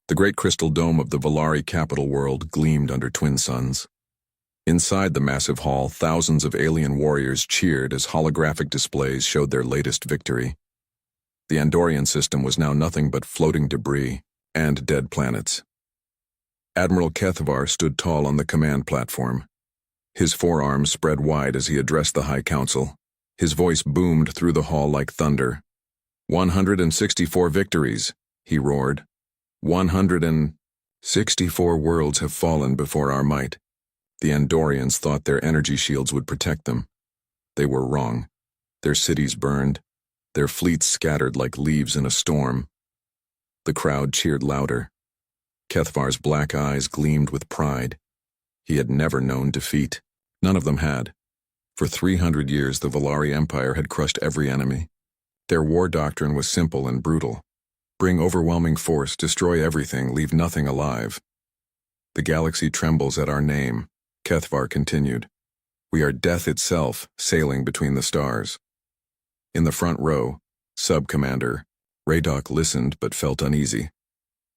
The great crystal dome of the Valari capital world gleamed under twin suns. Inside the massive hall, thousands of alien warriors cheered as holographic displays showed their latest victory. The Andorian system was now nothing but floating debris and dead planets. Admiral Kethvar stood tall on the command platform. His forearms spread wide as he addressed the High Council. His voice boomed through the hall like thunder. 164 victories, he roared. 164 worlds have fallen before our might. The Andorians thought their energy shields would protect them. They were wrong. Their cities burned, their fleets scattered like leaves in a storm. The crowd cheered louder. Kethvar's black eyes gleamed with pride. He had never known defeat. None of them had. For 300 years, the Valari Empire had crushed every enemy. Their war doctrine was simple and brutal. Bring overwhelming force, destroy everything, leave nothing alive. The galaxy trembles at our name, Kethvar continued. We are death itself, sailing between the stars. In the front row, Sub-Commander Radok listened but felt uneasy.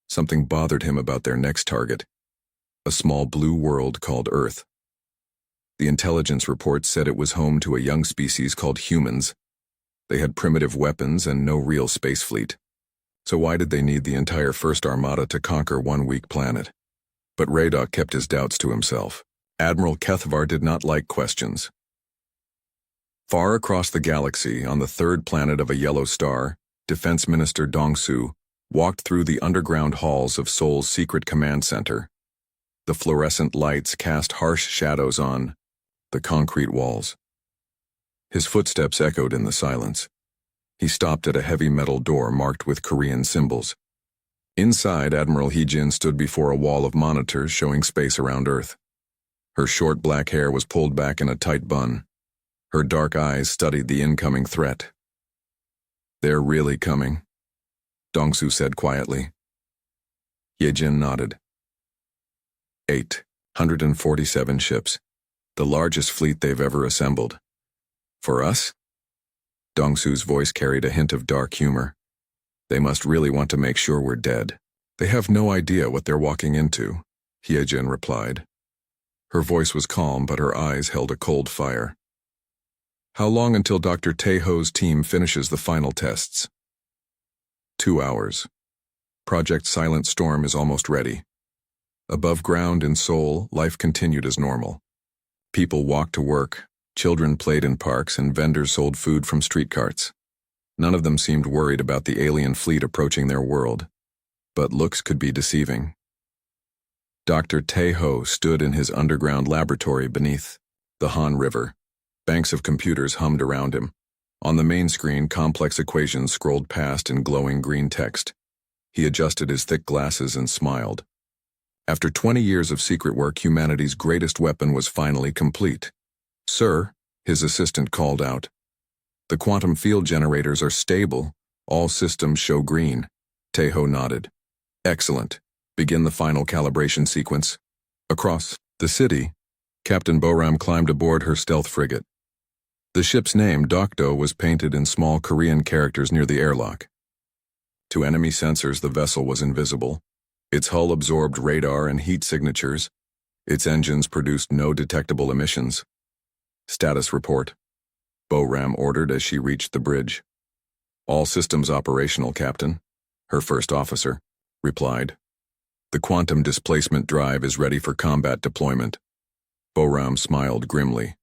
Something bothered him about their next target, a small blue world called Earth. The intelligence report said it was home to a young species called humans. They had primitive weapons and no real space fleet. So why did they need the entire First Armada to conquer one weak planet? But Radok kept his doubts to himself. Admiral Kethvar did not like questions. Far across the galaxy, on the third planet of a yellow star, Defense Minister Dongsu walked through the underground halls of Seoul's secret command center. The fluorescent lights cast harsh shadows on the concrete walls. His footsteps echoed in the silence. He stopped at a heavy metal door marked with Korean symbols. Inside, Admiral Heejin stood before a wall of monitors showing space around Earth. Her short black hair was pulled back in a tight bun. Her dark eyes studied the incoming threat. They're really coming, Dongsu said quietly. Heejin nodded. 847 ships, the largest fleet they've ever assembled. For us? Dongsu's voice carried a hint of dark humor. They must really want to make sure we're dead. They have no idea what they're walking into, Heejin replied. Her voice was calm, but her eyes held a cold fire. How long until Dr. Taeho's team finishes the final tests? 2 hours. Project Silent Storm is almost ready. Above ground in Seoul, life continued as normal. People walked to work, children played in parks, and vendors sold food from street carts. None of them seemed worried about the alien fleet approaching their world. But looks could be deceiving. Dr. Taeho stood in his underground laboratory beneath the Han River. Banks of computers hummed around him. On the main screen, complex equations scrolled past in glowing green text. He adjusted his thick glasses and smiled. After 20 years of secret work, humanity's greatest weapon was finally complete. Sir, his assistant called out. The quantum field generators are stable. All systems show green. Taeho nodded. Excellent. Begin the final calibration sequence. Across the city, Captain Boram climbed aboard her stealth frigate. The ship's name, Dokdo, was painted in small Korean characters near the airlock. To enemy sensors, the vessel was invisible. Its hull absorbed radar and heat signatures. Its engines produced no detectable emissions. Status report, Boram ordered as she reached the bridge. All systems operational, Captain, her first officer replied. The quantum displacement drive is ready for combat deployment. Boram smiled grimly.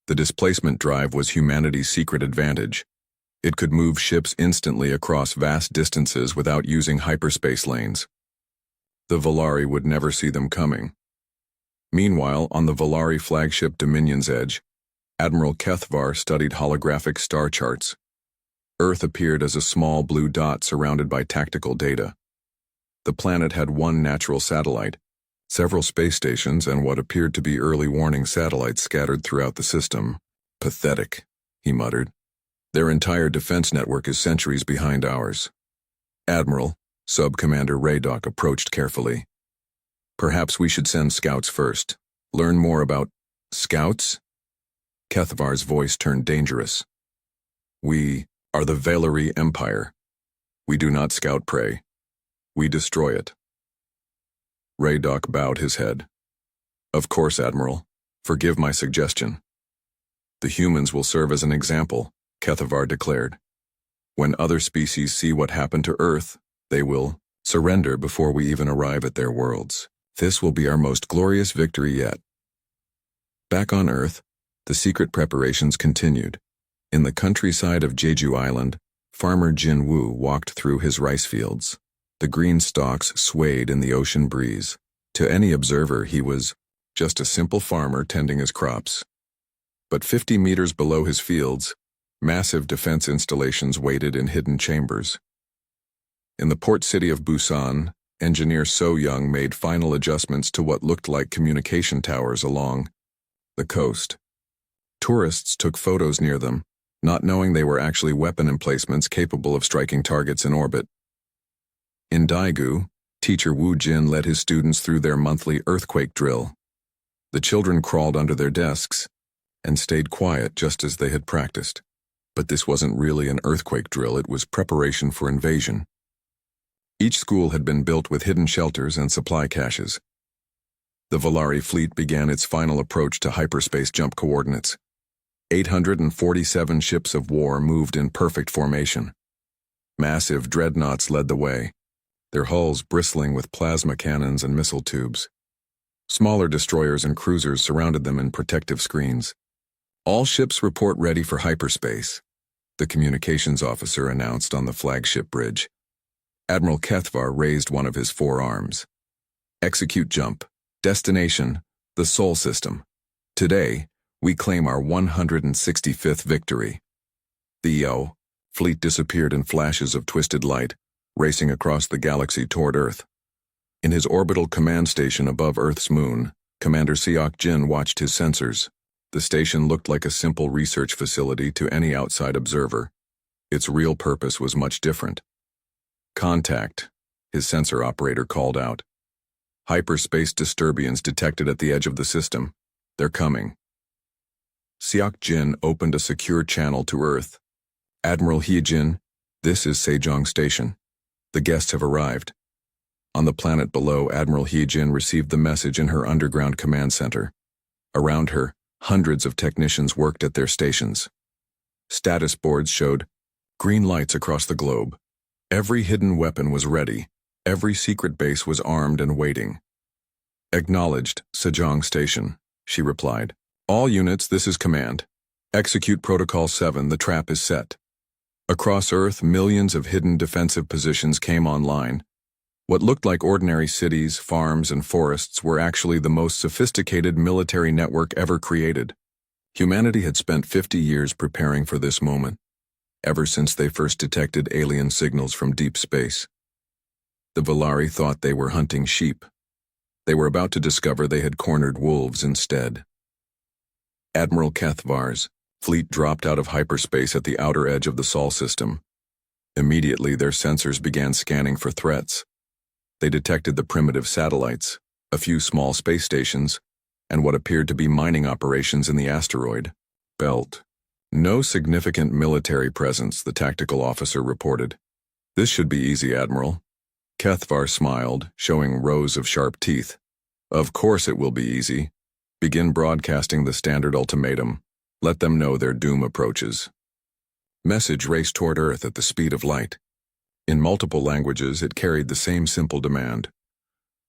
The displacement drive was humanity's secret advantage. It could move ships instantly across vast distances without using hyperspace lanes. The Valari would never see them coming. Meanwhile, on the Valari flagship Dominion's edge, Admiral Kethvar studied holographic star charts. Earth appeared as a small blue dot surrounded by tactical data. The planet had one natural satellite, several space stations, and what appeared to be early warning satellites scattered throughout the system. Pathetic, he muttered. Their entire defense network is centuries behind ours. Admiral, Sub-Commander Radok approached carefully. Perhaps we should send scouts first. Learn more about scouts? Kethvar's voice turned dangerous. We are the Valari Empire. We do not scout prey. We destroy it. Raydock bowed his head. Of course, Admiral. Forgive my suggestion. The humans will serve as an example, Kethavar declared. When other species see what happened to Earth, they will surrender before we even arrive at their worlds. This will be our most glorious victory yet. Back on Earth, the secret preparations continued. In the countryside of Jeju Island, farmer Jin Woo walked through his rice fields. The green stalks swayed in the ocean breeze. To any observer, he was just a simple farmer tending his crops. But 50 meters below his fields, massive defense installations waited in hidden chambers. In the port city of Busan, engineer So Young made final adjustments to what looked like communication towers along the coast. Tourists took photos near them, not knowing they were actually weapon emplacements capable of striking targets in orbit. In Daegu, teacher Woo Jin led his students through their monthly earthquake drill. The children crawled under their desks and stayed quiet just as they had practiced. But this wasn't really an earthquake drill, it was preparation for invasion. Each school had been built with hidden shelters and supply caches. The Volari fleet began its final approach to hyperspace jump coordinates. 847 ships of war moved in perfect formation. Massive dreadnoughts led the way, their hulls bristling with plasma cannons and missile tubes. Smaller destroyers and cruisers surrounded them in protective screens. All ships report ready for hyperspace, the communications officer announced on the flagship bridge. Admiral Kethvar raised one of his forearms. Execute jump. Destination, the Sol system. Today, we claim our 165th victory. The fleet disappeared in flashes of twisted light, racing across the galaxy toward Earth. In his orbital command station above Earth's moon, Commander Seok Jin watched his sensors. The station looked like a simple research facility to any outside observer. Its real purpose was much different. Contact, his sensor operator called out. Hyperspace disturbance detected at the edge of the system. They're coming. Seok Jin opened a secure channel to Earth. Admiral Hyejin, this is Sejong Station. The guests have arrived. On the planet below, Admiral Hyejin received the message in her underground command center. Around her, hundreds of technicians worked at their stations. Status boards showed green lights across the globe. Every hidden weapon was ready. Every secret base was armed and waiting. Acknowledged, Sejong Station, she replied. All units, this is command. Execute Protocol 7, the trap is set. Across Earth, millions of hidden defensive positions came online. What looked like ordinary cities, farms, and forests were actually the most sophisticated military network ever created. Humanity had spent 50 years preparing for this moment, ever since they first detected alien signals from deep space. The Volari thought they were hunting sheep. They were about to discover they had cornered wolves instead. Admiral Kethvar's fleet dropped out of hyperspace at the outer edge of the Sol system. Immediately, their sensors began scanning for threats. They detected the primitive satellites, a few small space stations, and what appeared to be mining operations in the asteroid belt. No significant military presence, the tactical officer reported. This should be easy, Admiral. Kethvar smiled, showing rows of sharp teeth. Of course it will be easy. Begin broadcasting the standard ultimatum. Let them know their doom approaches. Message raced toward Earth at the speed of light. In multiple languages, it carried the same simple demand.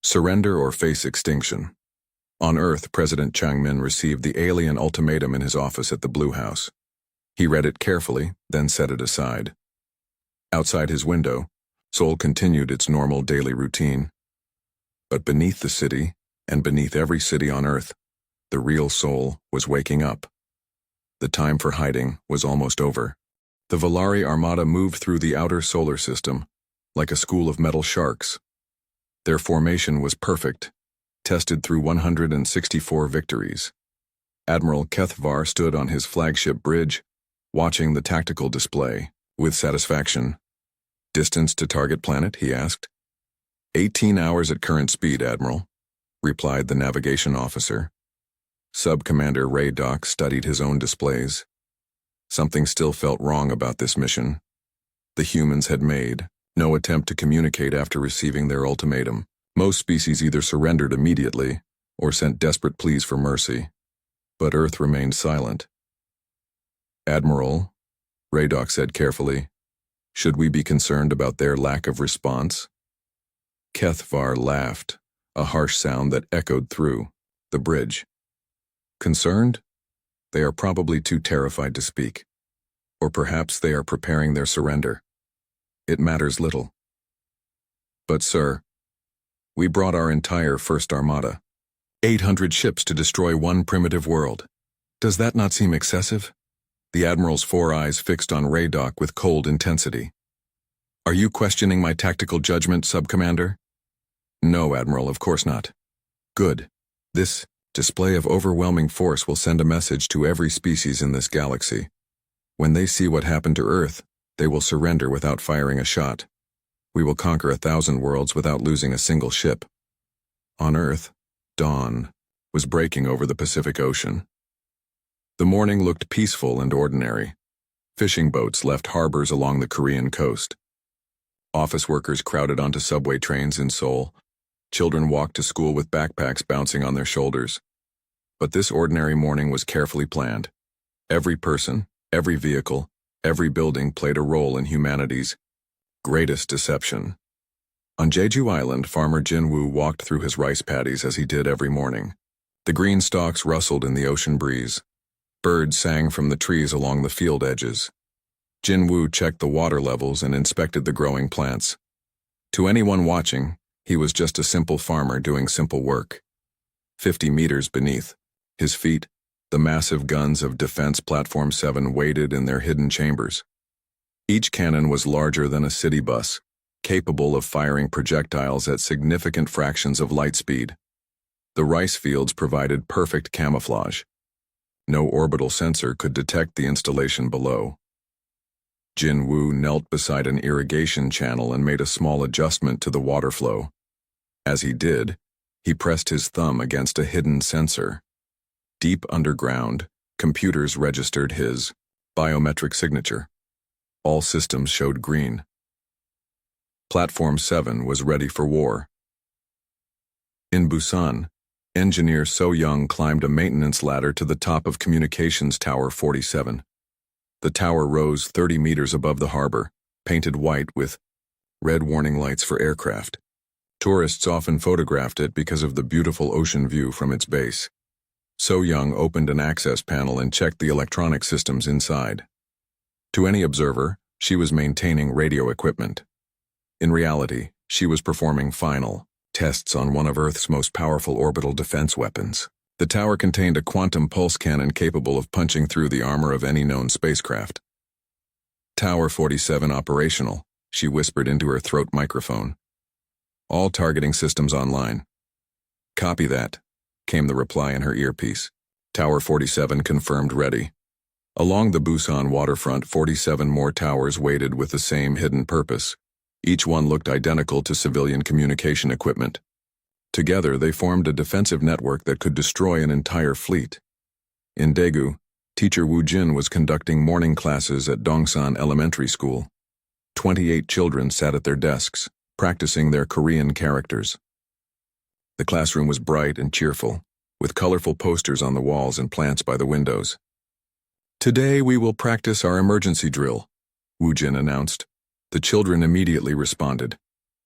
Surrender or face extinction. On Earth, President Changmin received the alien ultimatum in his office at the Blue House. He read it carefully, then set it aside. Outside his window, Seoul continued its normal daily routine. But beneath the city, and beneath every city on Earth, the real Seoul was waking up. The time for hiding was almost over. The Volari Armada moved through the outer solar system, like a school of metal sharks. Their formation was perfect, tested through 164 victories. Admiral Kethvar stood on his flagship bridge, watching the tactical display, with satisfaction. Distance to target planet, he asked. 18 hours at current speed, Admiral, replied the navigation officer. Sub-Commander Raydock studied his own displays. Something still felt wrong about this mission. The humans had made no attempt to communicate after receiving their ultimatum. Most species either surrendered immediately or sent desperate pleas for mercy, but Earth remained silent. "Admiral," Radok said carefully, "should we be concerned about their lack of response?" Kethvar laughed, a harsh sound that echoed through the bridge. "Concerned? They are probably too terrified to speak. Or perhaps they are preparing their surrender. It matters little. But, sir, we brought our entire first armada. 800 ships to destroy one primitive world. Does that not seem excessive?" The Admiral's 4 eyes fixed on Radok with cold intensity. "Are you questioning my tactical judgment, Sub-Commander?" "No, Admiral, of course not." "Good. This display of overwhelming force will send a message to every species in this galaxy. When they see what happened to Earth, they will surrender without firing a shot. We will conquer 1,000 worlds without losing a single ship." On Earth, dawn was breaking over the Pacific Ocean. The morning looked peaceful and ordinary. Fishing boats left harbors along the Korean coast. Office workers crowded onto subway trains in Seoul. Children walked to school with backpacks bouncing on their shoulders. But this ordinary morning was carefully planned. Every person, every vehicle, every building played a role in humanity's greatest deception. On Jeju Island, Farmer Jin-woo walked through his rice paddies as he did every morning. The green stalks rustled in the ocean breeze. Birds sang from the trees along the field edges. Jin-woo checked the water levels and inspected the growing plants. To anyone watching, he was just a simple farmer doing simple work. 50 meters beneath his feet, the massive guns of Defense Platform 7 waited in their hidden chambers. Each cannon was larger than a city bus, capable of firing projectiles at significant fractions of light speed. The rice fields provided perfect camouflage. No orbital sensor could detect the installation below. Jin-woo knelt beside an irrigation channel and made a small adjustment to the water flow. As he did, he pressed his thumb against a hidden sensor. Deep underground, computers registered his biometric signature. All systems showed green. Platform 7 was ready for war. In Busan, engineer So Young climbed a maintenance ladder to the top of Communications Tower 47. The tower rose 30 meters above the harbor, painted white with red warning lights for aircraft. Tourists often photographed it because of the beautiful ocean view from its base. So Young opened an access panel and checked the electronic systems inside. To any observer, she was maintaining radio equipment. In reality, she was performing final tests on one of Earth's most powerful orbital defense weapons. The tower contained a quantum pulse cannon capable of punching through the armor of any known spacecraft. "Tower 47 operational," she whispered into her throat microphone. "All targeting systems online." "Copy that," came the reply in her earpiece. Tower 47 confirmed ready. Along the Busan waterfront, 47 more towers waited with the same hidden purpose. Each one looked identical to civilian communication equipment. Together, they formed a defensive network that could destroy an entire fleet. In Daegu, teacher Woo Jin was conducting morning classes at Dongsan Elementary School. 28 children sat at their desks, practicing their Korean characters. The classroom was bright and cheerful, with colorful posters on the walls and plants by the windows. "Today we will practice our emergency drill," Woo Jin announced. The children immediately responded.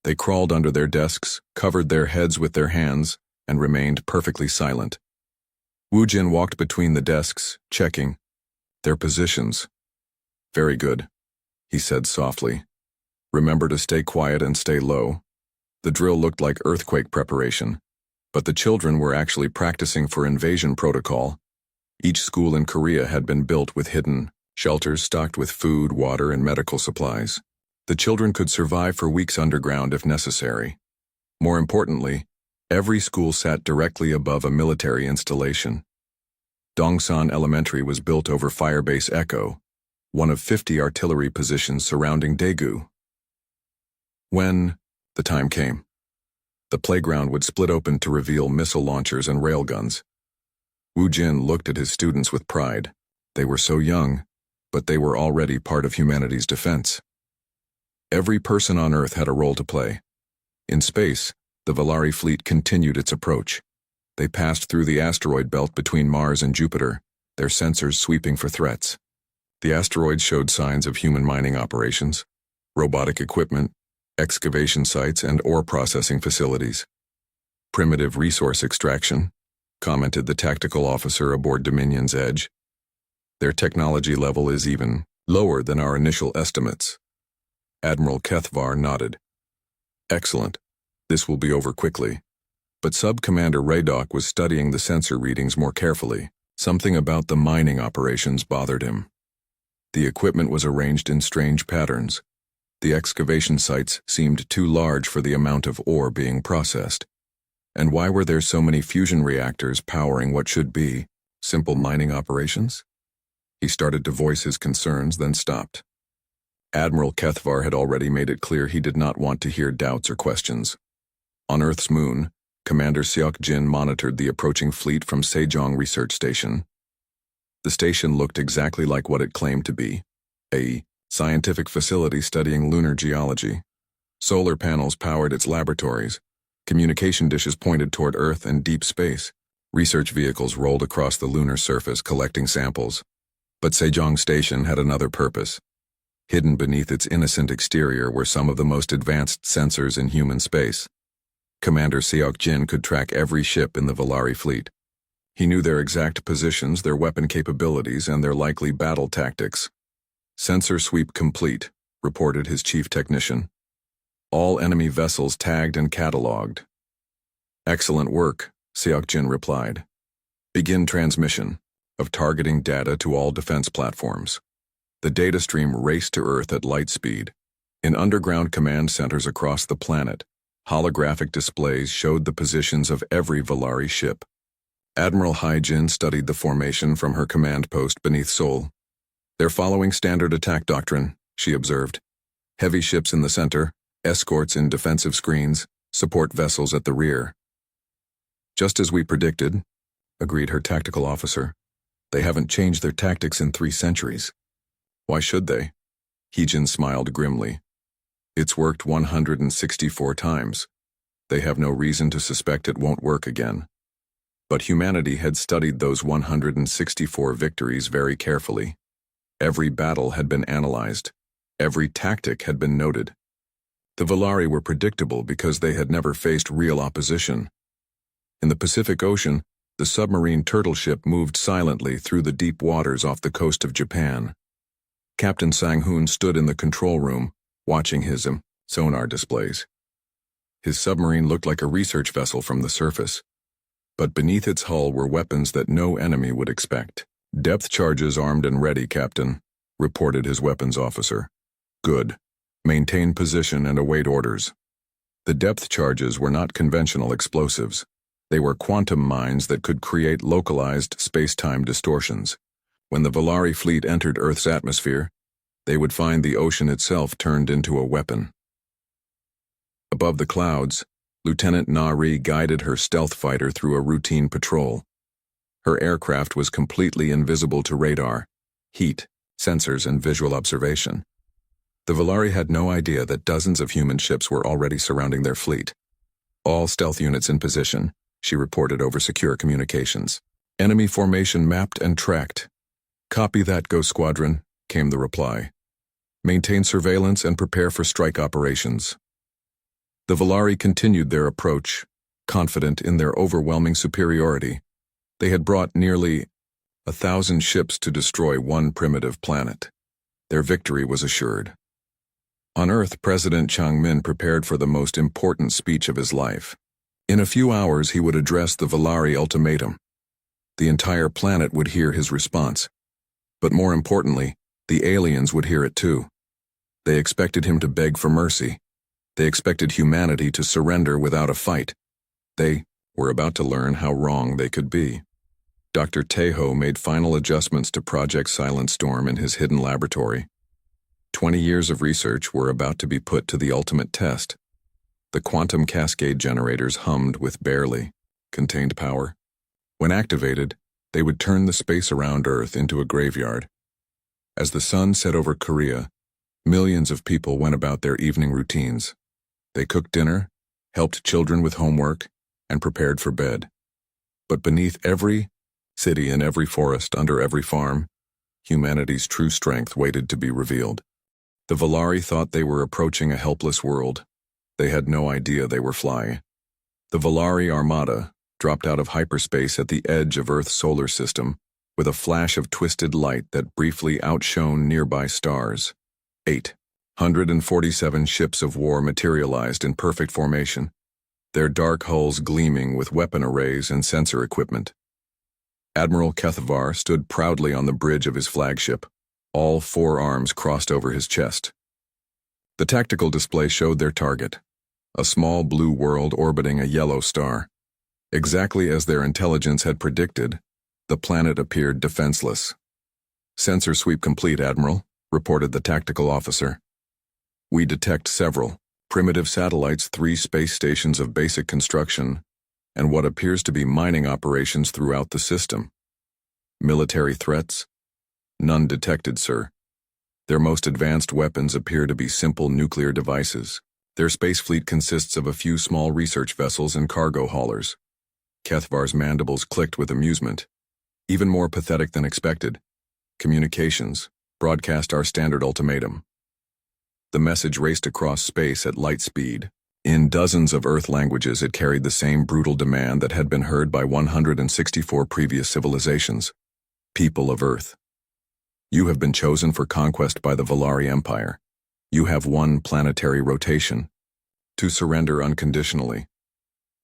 They crawled under their desks, covered their heads with their hands, and remained perfectly silent. Woo Jin walked between the desks, checking their positions. "Very good," he said softly. "Remember to stay quiet and stay low." The drill looked like earthquake preparation, but the children were actually practicing for invasion protocol. Each school in Korea had been built with hidden shelters stocked with food, water, and medical supplies. The children could survive for weeks underground if necessary. More importantly, every school sat directly above a military installation. Dongsan Elementary was built over Firebase Echo, one of 50 artillery positions surrounding Daegu. When the time came, the playground would split open to reveal missile launchers and railguns. Woo Jin looked at his students with pride. They were so young, but they were already part of humanity's defense. Every person on Earth had a role to play. In space, The Valari fleet continued its approach. They passed through the asteroid belt between Mars and Jupiter, their sensors sweeping for threats. The asteroids showed signs of human mining operations, robotic equipment, excavation sites, and ore processing facilities. Primitive resource extraction, commented the tactical officer aboard Dominion's Edge. Their technology level is even lower than our initial estimates. Admiral Kethvar nodded. Excellent. This will be over quickly. But Sub-Commander Radok was studying the sensor readings more carefully. Something about the mining operations bothered him. The equipment was arranged in strange patterns. The excavation sites seemed too large for the amount of ore being processed. And why were there so many fusion reactors powering what should be simple mining operations? He started to voice his concerns, then stopped. Admiral Kethvar had already made it clear he did not want to hear doubts or questions. On Earth's moon, Commander Seok Jin monitored the approaching fleet from Sejong Research Station. The station looked exactly like what it claimed to be, a scientific facility studying lunar geology. Solar panels powered its laboratories. Communication dishes pointed toward Earth and deep space. Research vehicles rolled across the lunar surface collecting samples. But Sejong Station had another purpose. Hidden beneath its innocent exterior were some of the most advanced sensors in human space. Commander Seok Jin could track every ship in the Valari fleet. He knew their exact positions, their weapon capabilities, and their likely battle tactics. Sensor sweep complete, reported his chief technician. All enemy vessels tagged and catalogued. Excellent work, Seok Jin replied. Begin transmission of targeting data to all defense platforms. The data stream raced to Earth at light speed. In underground command centers across the planet, holographic displays showed the positions of every Valari ship. Admiral Haijin studied the formation from her command post beneath Seoul. They're following standard attack doctrine, she observed. Heavy ships in the center, escorts in defensive screens, support vessels at the rear. Just as we predicted, agreed her tactical officer. They haven't changed their tactics in 3 centuries. Why should they? Haijin smiled grimly. It's worked 164 times. They have no reason to suspect it won't work again. But humanity had studied those 164 victories very carefully. Every battle had been analyzed. Every tactic had been noted. The Valari were predictable because they had never faced real opposition. In the Pacific Ocean, the submarine turtle ship moved silently through the deep waters off the coast of Japan. Captain Sang-hoon stood in the control room, watching his sonar displays. His submarine looked like a research vessel from the surface, but beneath its hull were weapons that no enemy would expect. Depth charges armed and ready, Captain, reported his weapons officer. Good. Maintain position and await orders. The depth charges were not conventional explosives. They were quantum mines that could create localized space-time distortions. When the Valari fleet entered Earth's atmosphere, they would find the ocean itself turned into a weapon. Above the clouds, Lieutenant Na-ri guided her stealth fighter through a routine patrol. Her aircraft was completely invisible to radar, heat, sensors, and visual observation. The Valari had no idea that dozens of human ships were already surrounding their fleet. All stealth units in position, she reported over secure communications. Enemy formation mapped and tracked. Copy that, Ghost Squadron, came the reply. Maintain surveillance and prepare for strike operations. The Valari continued their approach, confident in their overwhelming superiority. They had brought nearly 1,000 ships to destroy one primitive planet. Their victory was assured. On Earth, President Chang Min prepared for the most important speech of his life. In a few hours, he would address the Valari ultimatum. The entire planet would hear his response. But more importantly, the aliens would hear it too. They expected him to beg for mercy. They expected humanity to surrender without a fight. They were about to learn how wrong they could be. Dr. Tejo made final adjustments to Project Silent Storm in his hidden laboratory. 20 years of research were about to be put to the ultimate test. The quantum cascade generators hummed with barely contained power. When activated, they would turn the space around Earth into a graveyard. As the sun set over Korea, millions of people went about their evening routines. They cooked dinner, helped children with homework, and prepared for bed. But beneath every city and every forest, under every farm, humanity's true strength waited to be revealed. The Volari thought they were approaching a helpless world. They had no idea they were flying. The Volari Armada dropped out of hyperspace at the edge of Earth's solar system with a flash of twisted light that briefly outshone nearby stars. 847 ships of war materialized in perfect formation, their dark hulls gleaming with weapon arrays and sensor equipment. Admiral Kethavar stood proudly on the bridge of his flagship, all four arms crossed over his chest. The tactical display showed their target, a small blue world orbiting a yellow star. Exactly as their intelligence had predicted, the planet appeared defenseless. "Sensor sweep complete, Admiral," reported the tactical officer. "We detect several primitive satellites, 3 space stations of basic construction, and what appears to be mining operations throughout the system. Military threats? None detected, sir. Their most advanced weapons appear to be simple nuclear devices. Their space fleet consists of a few small research vessels and cargo haulers." Kethavar's mandibles clicked with amusement. "Even more pathetic than expected. Communications. Broadcast our standard ultimatum." The message raced across space at light speed. In dozens of Earth languages, it carried the same brutal demand that had been heard by 164 previous civilizations. "People of Earth, you have been chosen for conquest by the Volari Empire. You have 1 planetary rotation. To surrender unconditionally.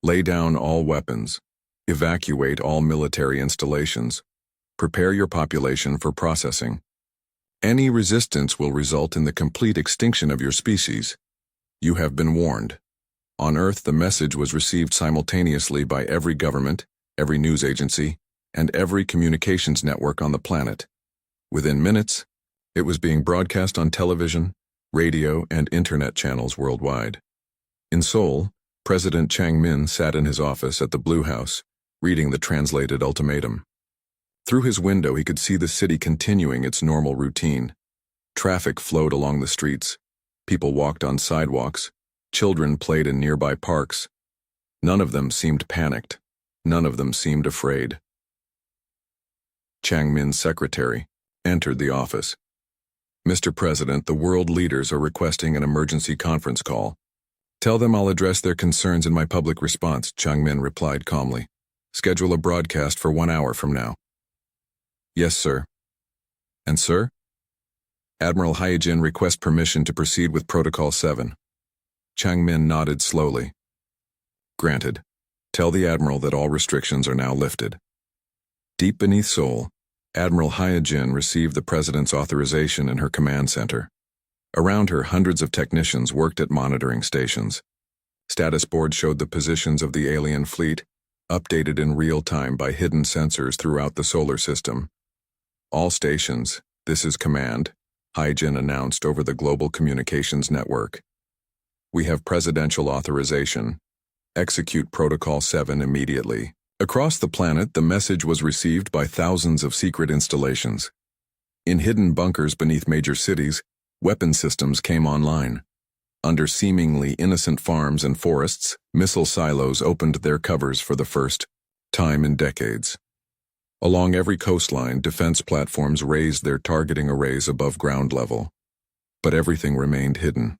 Lay down all weapons. Evacuate all military installations. Prepare your population for processing. Any resistance will result in the complete extinction of your species. You have been warned." On Earth, the message was received simultaneously by every government, every news agency, and every communications network on the planet. Within minutes, it was being broadcast on television, radio, and internet channels worldwide. In Seoul, President Chang Min sat in his office at the Blue House, reading the translated ultimatum. Through his window, he could see the city continuing its normal routine. Traffic flowed along the streets. People walked on sidewalks. Children played in nearby parks. None of them seemed panicked. None of them seemed afraid. Chang Min's secretary entered the office. "Mr. President, the world leaders are requesting an emergency conference call." "Tell them I'll address their concerns in my public response," Chang Min replied calmly. "Schedule a broadcast for 1 hour from now." "Yes, sir." "And sir?" "Admiral Hyejin requests permission to proceed with Protocol 7. Chang Min nodded slowly. "Granted. Tell the Admiral that all restrictions are now lifted." Deep beneath Seoul, Admiral Hyejin received the President's authorization in her command center. Around her, hundreds of technicians worked at monitoring stations. Status boards showed the positions of the alien fleet, updated in real time by hidden sensors throughout the solar system. "All stations, this is command," Hyejin announced over the global communications network. "We have presidential authorization. Execute Protocol 7 immediately." Across the planet, the message was received by thousands of secret installations. In hidden bunkers beneath major cities, weapon systems came online. Under seemingly innocent farms and forests, missile silos opened their covers for the first time in decades. Along every coastline, defense platforms raised their targeting arrays above ground level. But everything remained hidden.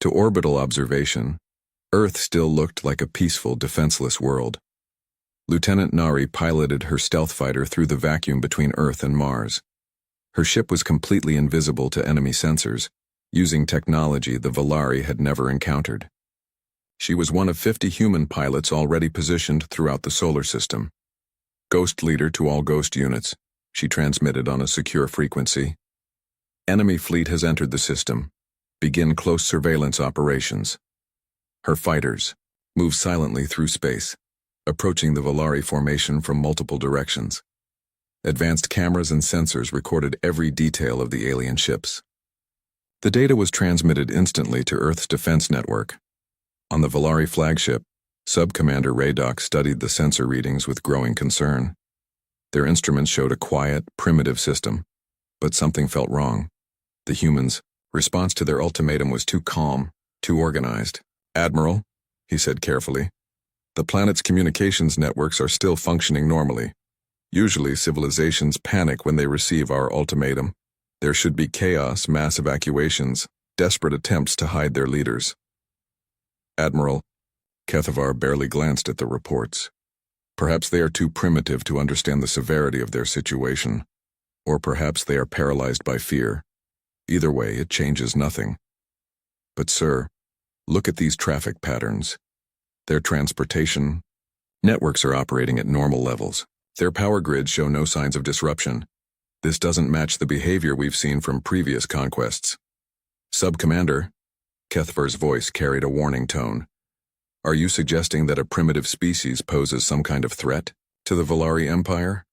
To orbital observation, Earth still looked like a peaceful, defenseless world. Lieutenant Nari piloted her stealth fighter through the vacuum between Earth and Mars. Her ship was completely invisible to enemy sensors, using technology the Volari had never encountered. She was one of 50 human pilots already positioned throughout the solar system. "Ghost leader to all ghost units," she transmitted on a secure frequency. "Enemy fleet has entered the system. Begin close surveillance operations." Her fighters moved silently through space, approaching the Volari formation from multiple directions. Advanced cameras and sensors recorded every detail of the alien ships. The data was transmitted instantly to Earth's defense network. On the Volari flagship, Sub-Commander Radok studied the sensor readings with growing concern. Their instruments showed a quiet, primitive system, but something felt wrong. The humans' response to their ultimatum was too calm, too organized. "Admiral, he said carefully. The planet's communications networks are still functioning normally. Usually, civilizations panic when they receive our ultimatum. There should be chaos, mass evacuations, desperate attempts to hide their leaders. Admiral, Kethavar barely glanced at the reports. Perhaps they are too primitive to understand the severity of their situation. Or perhaps they are paralyzed by fear. Either way, it changes nothing. But sir, look at these traffic patterns. Their transportation networks are operating at normal levels. Their power grids show no signs of disruption. This doesn't match the behavior we've seen from previous conquests. Sub-Commander, Kethavar's voice carried a warning tone. Are you suggesting that a primitive species poses some kind of threat to the Valari Empire?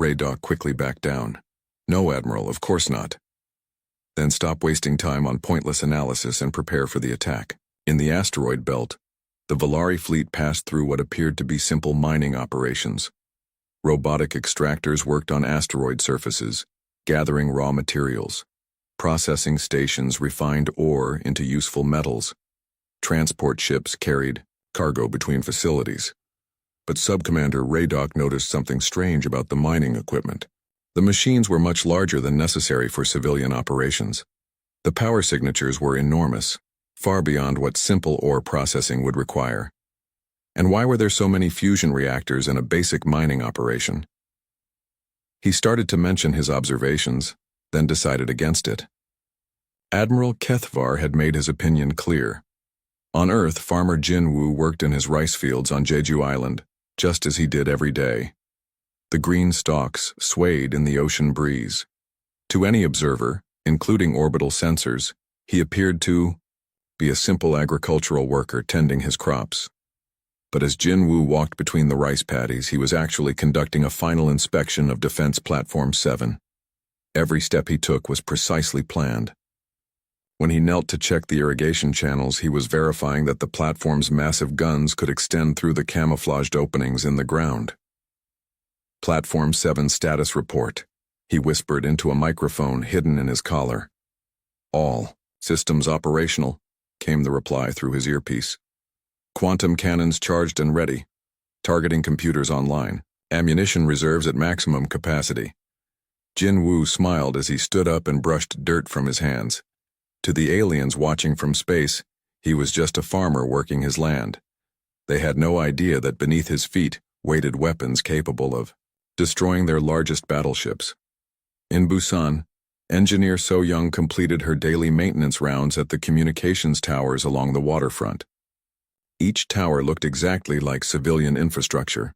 Radok quickly backed down. No, Admiral, of course not. Then stop wasting time on pointless analysis and prepare for the attack. In the asteroid belt, the Valari fleet passed through what appeared to be simple mining operations. Robotic extractors worked on asteroid surfaces, gathering raw materials. Processing stations refined ore into useful metals. Transport ships carried cargo between facilities. But Sub-Commander Radok noticed something strange about the mining equipment. The machines were much larger than necessary for civilian operations. The power signatures were enormous, far beyond what simple ore processing would require. And why were there so many fusion reactors in a basic mining operation? He started to mention his observations, then decided against it. Admiral Kethavar had made his opinion clear. On Earth, farmer Jinwoo worked in his rice fields on Jeju Island, just as he did every day. The green stalks swayed in the ocean breeze. To any observer, including orbital sensors, he appeared to be a simple agricultural worker tending his crops. But as Jinwoo walked between the rice paddies, he was actually conducting a final inspection of Defense Platform 7. Every step he took was precisely planned. When he knelt to check the irrigation channels, he was verifying that the platform's massive guns could extend through the camouflaged openings in the ground. Platform 7 status report, he whispered into a microphone hidden in his collar. All systems operational, came the reply through his earpiece. Quantum cannons charged and ready. Targeting computers online. Ammunition reserves at maximum capacity. Jinwoo smiled as he stood up and brushed dirt from his hands. To the aliens watching from space, he was just a farmer working his land. They had no idea that beneath his feet waited weapons capable of destroying their largest battleships. In Busan, engineer So Young completed her daily maintenance rounds at the communications towers along the waterfront. Each tower looked exactly like civilian infrastructure,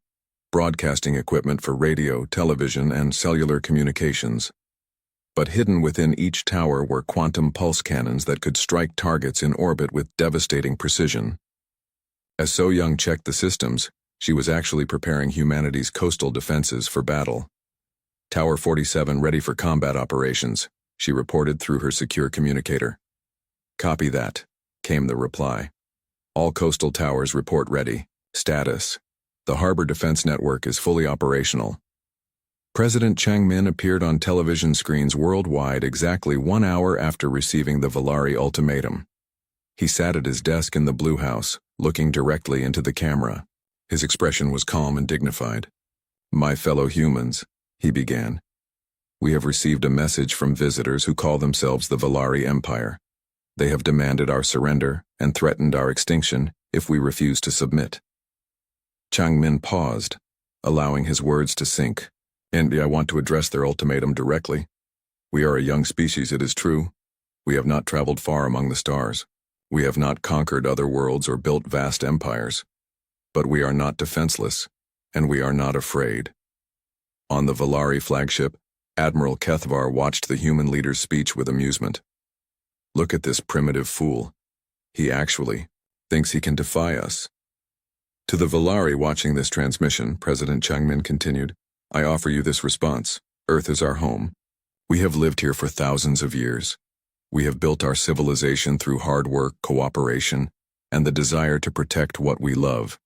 broadcasting equipment for radio, television, and cellular communications. But hidden within each tower were quantum pulse cannons that could strike targets in orbit with devastating precision. As So Young checked the systems, she was actually preparing humanity's coastal defenses for battle. Tower 47 ready for combat operations, she reported through her secure communicator. Copy that, came the reply. All coastal towers report ready. Status. The harbor defense network is fully operational. President Chang Min appeared on television screens worldwide exactly 1 hour after receiving the Valari ultimatum. He sat at his desk in the Blue House, looking directly into the camera. His expression was calm and dignified. My fellow humans, he began. We have received a message from visitors who call themselves the Valari Empire. They have demanded our surrender and threatened our extinction if we refuse to submit. Chang Min paused, allowing his words to sink. And I want to address their ultimatum directly. We are a young species, it is true. We have not traveled far among the stars. We have not conquered other worlds or built vast empires. But we are not defenseless, and we are not afraid. On the Valari flagship, Admiral Kethavar watched the human leader's speech with amusement. Look at this primitive fool. He actually thinks he can defy us. To the Valari watching this transmission, President Chang Min continued, I offer you this response. Earth is our home. We have lived here for thousands of years. We have built our civilization through hard work, cooperation, and the desire to protect what we love.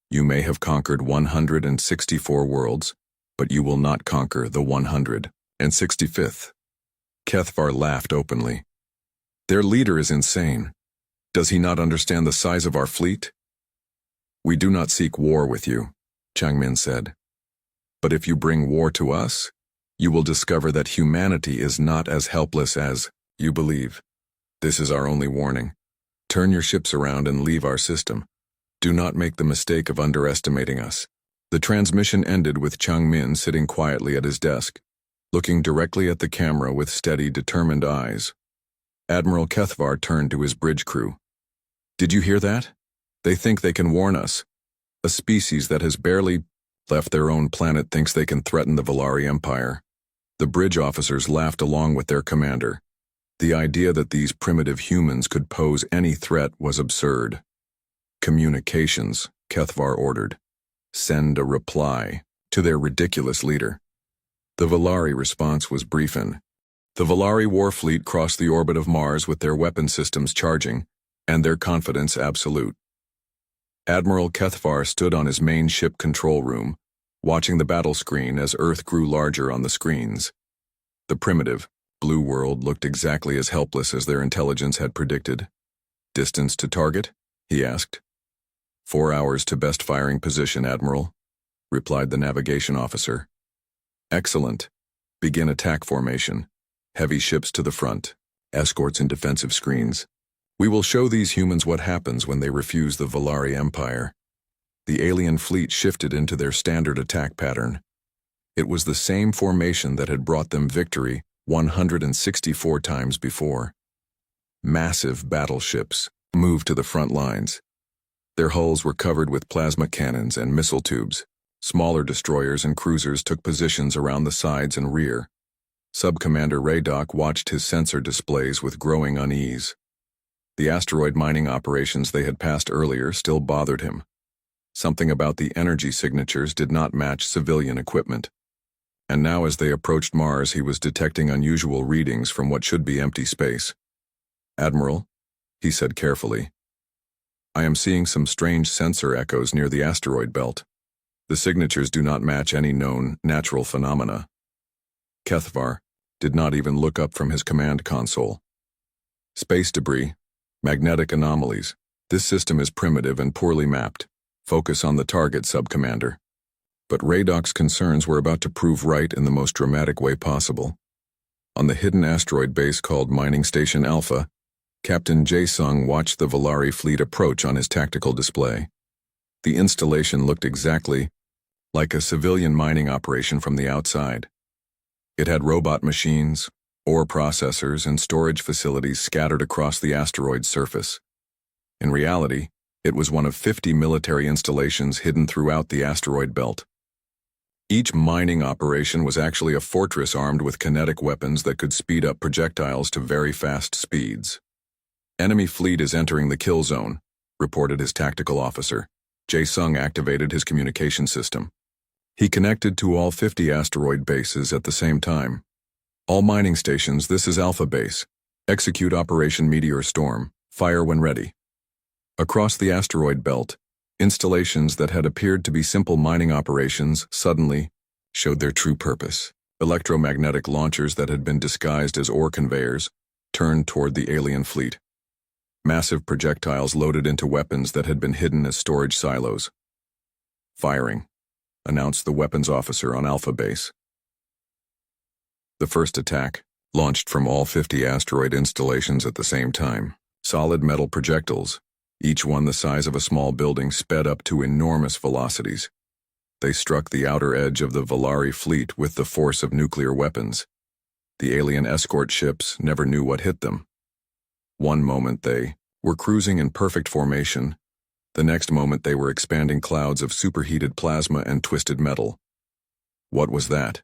You may have conquered 164 worlds, but you will not conquer the 165th. Kethavar laughed openly. Their leader is insane. Does he not understand the size of our fleet? We do not seek war with you, Changmin said. But if you bring war to us, you will discover that humanity is not as helpless as you believe. This is our only warning. Turn your ships around and leave our system. Do not make the mistake of underestimating us. The transmission ended with Changmin sitting quietly at his desk, looking directly at the camera with steady, determined eyes. Admiral Kethvar turned to his bridge crew. Did you hear that? They think they can warn us. A species that has barely left their own planet thinks they can threaten the Valari Empire. The bridge officers laughed along with their commander. The idea that these primitive humans could pose any threat was absurd. Communications, Kethvar ordered. Send a reply to their ridiculous leader. The Valari response was brief. The Valari war fleet crossed the orbit of Mars with their weapon systems charging, and their confidence absolute. Admiral Kethvar stood on his main ship control room, watching the battle screen as Earth grew larger on the screens. The primitive, blue world looked exactly as helpless as their intelligence had predicted. Distance to target? He asked. 4 hours to best firing position, Admiral, replied the navigation officer. Excellent. Begin attack formation. Heavy ships to the front, escorts in defensive screens. We will show these humans what happens when they refuse the Valari Empire. The alien fleet shifted into their standard attack pattern. It was the same formation that had brought them victory 164 times before. Massive battleships moved to the front lines. Their hulls were covered with plasma cannons and missile tubes. Smaller destroyers and cruisers took positions around the sides and rear. Sub-Commander Raydock watched his sensor displays with growing unease. The asteroid mining operations they had passed earlier still bothered him. Something about the energy signatures did not match civilian equipment. And now as they approached Mars, he was detecting unusual readings from what should be empty space. Admiral, he said carefully, I am seeing some strange sensor echoes near the asteroid belt. The signatures do not match any known natural phenomena. Kethvar did not even look up from his command console. Space debris, magnetic anomalies. This system is primitive and poorly mapped. Focus on the target, Sub-Commander. But Raydock's concerns were about to prove right in the most dramatic way possible. On the hidden asteroid base called Mining Station Alpha, Captain Jae-sung watched the Valari fleet approach on his tactical display. The installation looked exactly like a civilian mining operation from the outside. It had robot machines, ore processors, and storage facilities scattered across the asteroid's surface. In reality, it was one of 50 military installations hidden throughout the asteroid belt. Each mining operation was actually a fortress armed with kinetic weapons that could speed up projectiles to very fast speeds. Enemy fleet is entering the kill zone, reported his tactical officer. Jae-sung activated his communication system. He connected to all 50 asteroid bases at the same time. All mining stations, this is Alpha Base. Execute Operation Meteor Storm. Fire when ready. Across the asteroid belt, installations that had appeared to be simple mining operations suddenly showed their true purpose. Electromagnetic launchers that had been disguised as ore conveyors turned toward the alien fleet. Massive projectiles loaded into weapons that had been hidden as storage silos. Firing, announced the weapons officer on Alpha Base. The first attack, launched from all 50 asteroid installations at the same time. Solid metal projectiles, each one the size of a small building, sped up to enormous velocities. They struck the outer edge of the Valari fleet with the force of nuclear weapons. The alien escort ships never knew what hit them. One moment they were cruising in perfect formation. The next moment they were expanding clouds of superheated plasma and twisted metal. What was that?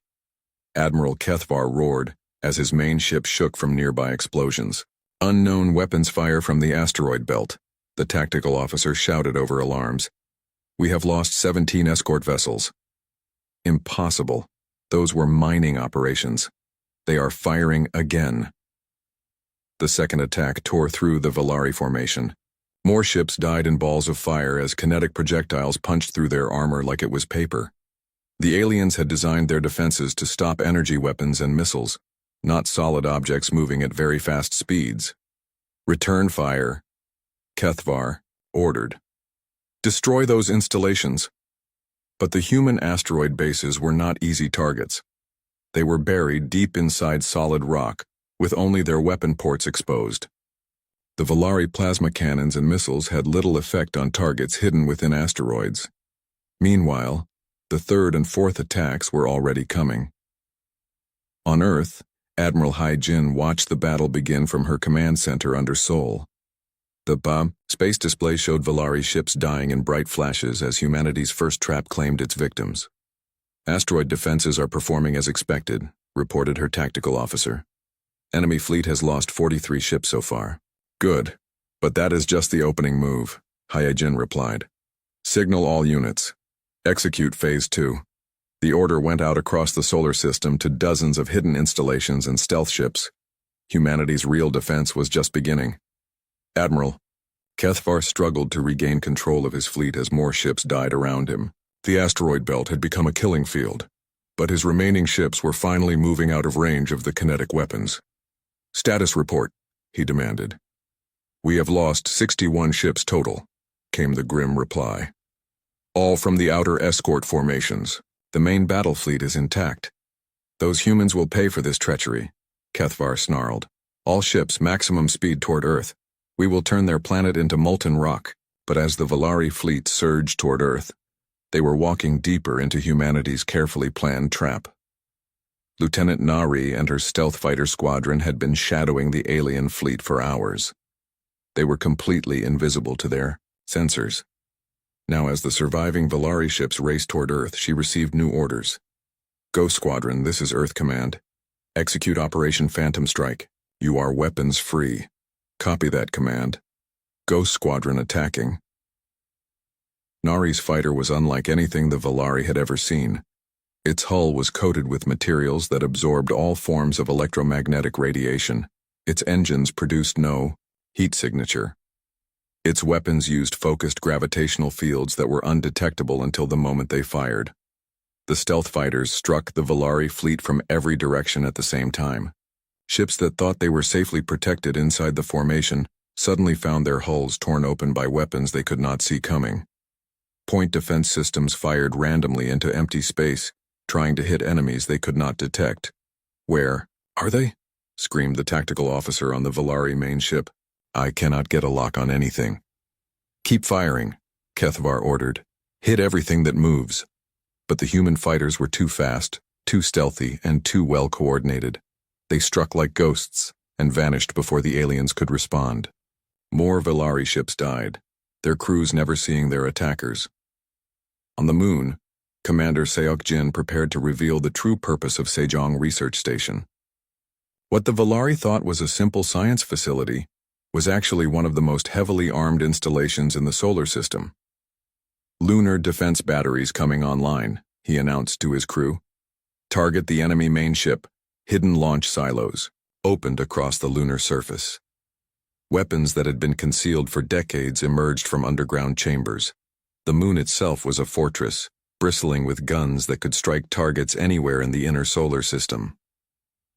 Admiral Kethvar roared as his main ship shook from nearby explosions. Unknown weapons fire from the asteroid belt, the tactical officer shouted over alarms. We have lost 17 escort vessels. Impossible. Those were mining operations. They are firing again. The second attack tore through the Valari formation. More ships died in balls of fire as kinetic projectiles punched through their armor like it was paper. The aliens had designed their defenses to stop energy weapons and missiles, not solid objects moving at very fast speeds. Return fire, Kethvar ordered. Destroy those installations. But the human asteroid bases were not easy targets. They were buried deep inside solid rock, with only their weapon ports exposed. The Volari plasma cannons and missiles had little effect on targets hidden within asteroids. Meanwhile, the third and fourth attacks were already coming. On Earth, Admiral Hai-Jin watched the battle begin from her command center under Seoul. The space display showed Volari ships dying in bright flashes as humanity's first trap claimed its victims. Asteroid defenses are performing as expected, reported her tactical officer. Enemy fleet has lost 43 ships so far. Good, but that is just the opening move, Hai-Jin replied. Signal all units. Execute Phase 2. The order went out across the solar system to dozens of hidden installations and stealth ships. Humanity's real defense was just beginning. Admiral, Kethvar struggled to regain control of his fleet as more ships died around him. The asteroid belt had become a killing field, but his remaining ships were finally moving out of range of the kinetic weapons. Status report, he demanded. We have lost 61 ships total, came the grim reply. All from the outer escort formations. The main battle fleet is intact. Those humans will pay for this treachery, Kethvar snarled. All ships maximum speed toward Earth. We will turn their planet into molten rock. But as the Volari fleet surged toward Earth, they were walking deeper into humanity's carefully planned trap. Lieutenant Nari and her stealth fighter squadron had been shadowing the alien fleet for hours. They were completely invisible to their sensors. Now as the surviving Volari ships raced toward Earth, she received new orders. Go Squadron, this is Earth Command. Execute Operation Phantom Strike. You are weapons free. Copy that command. Ghost Squadron attacking. Nari's fighter was unlike anything the Volari had ever seen. Its hull was coated with materials that absorbed all forms of electromagnetic radiation. Its engines produced no heat signature. Its weapons used focused gravitational fields that were undetectable until the moment they fired. The stealth fighters struck the Volari fleet from every direction at the same time. Ships that thought they were safely protected inside the formation suddenly found their hulls torn open by weapons they could not see coming. Point defense systems fired randomly into empty space, trying to hit enemies they could not detect. Where are they? Screamed the tactical officer on the Volari main ship. I cannot get a lock on anything. Keep firing, Kethvar ordered. Hit everything that moves. But the human fighters were too fast, too stealthy, and too well coordinated. They struck like ghosts and vanished before the aliens could respond. More Volari ships died, their crews never seeing their attackers. On the moon, Commander Seok-jin prepared to reveal the true purpose of Sejong Research Station. What the Volari thought was a simple science facility was actually one of the most heavily armed installations in the solar system. Lunar defense batteries coming online, he announced to his crew. Target the enemy main ship. Hidden launch silos, opened across the lunar surface. Weapons that had been concealed for decades emerged from underground chambers. The moon itself was a fortress, bristling with guns that could strike targets anywhere in the inner solar system.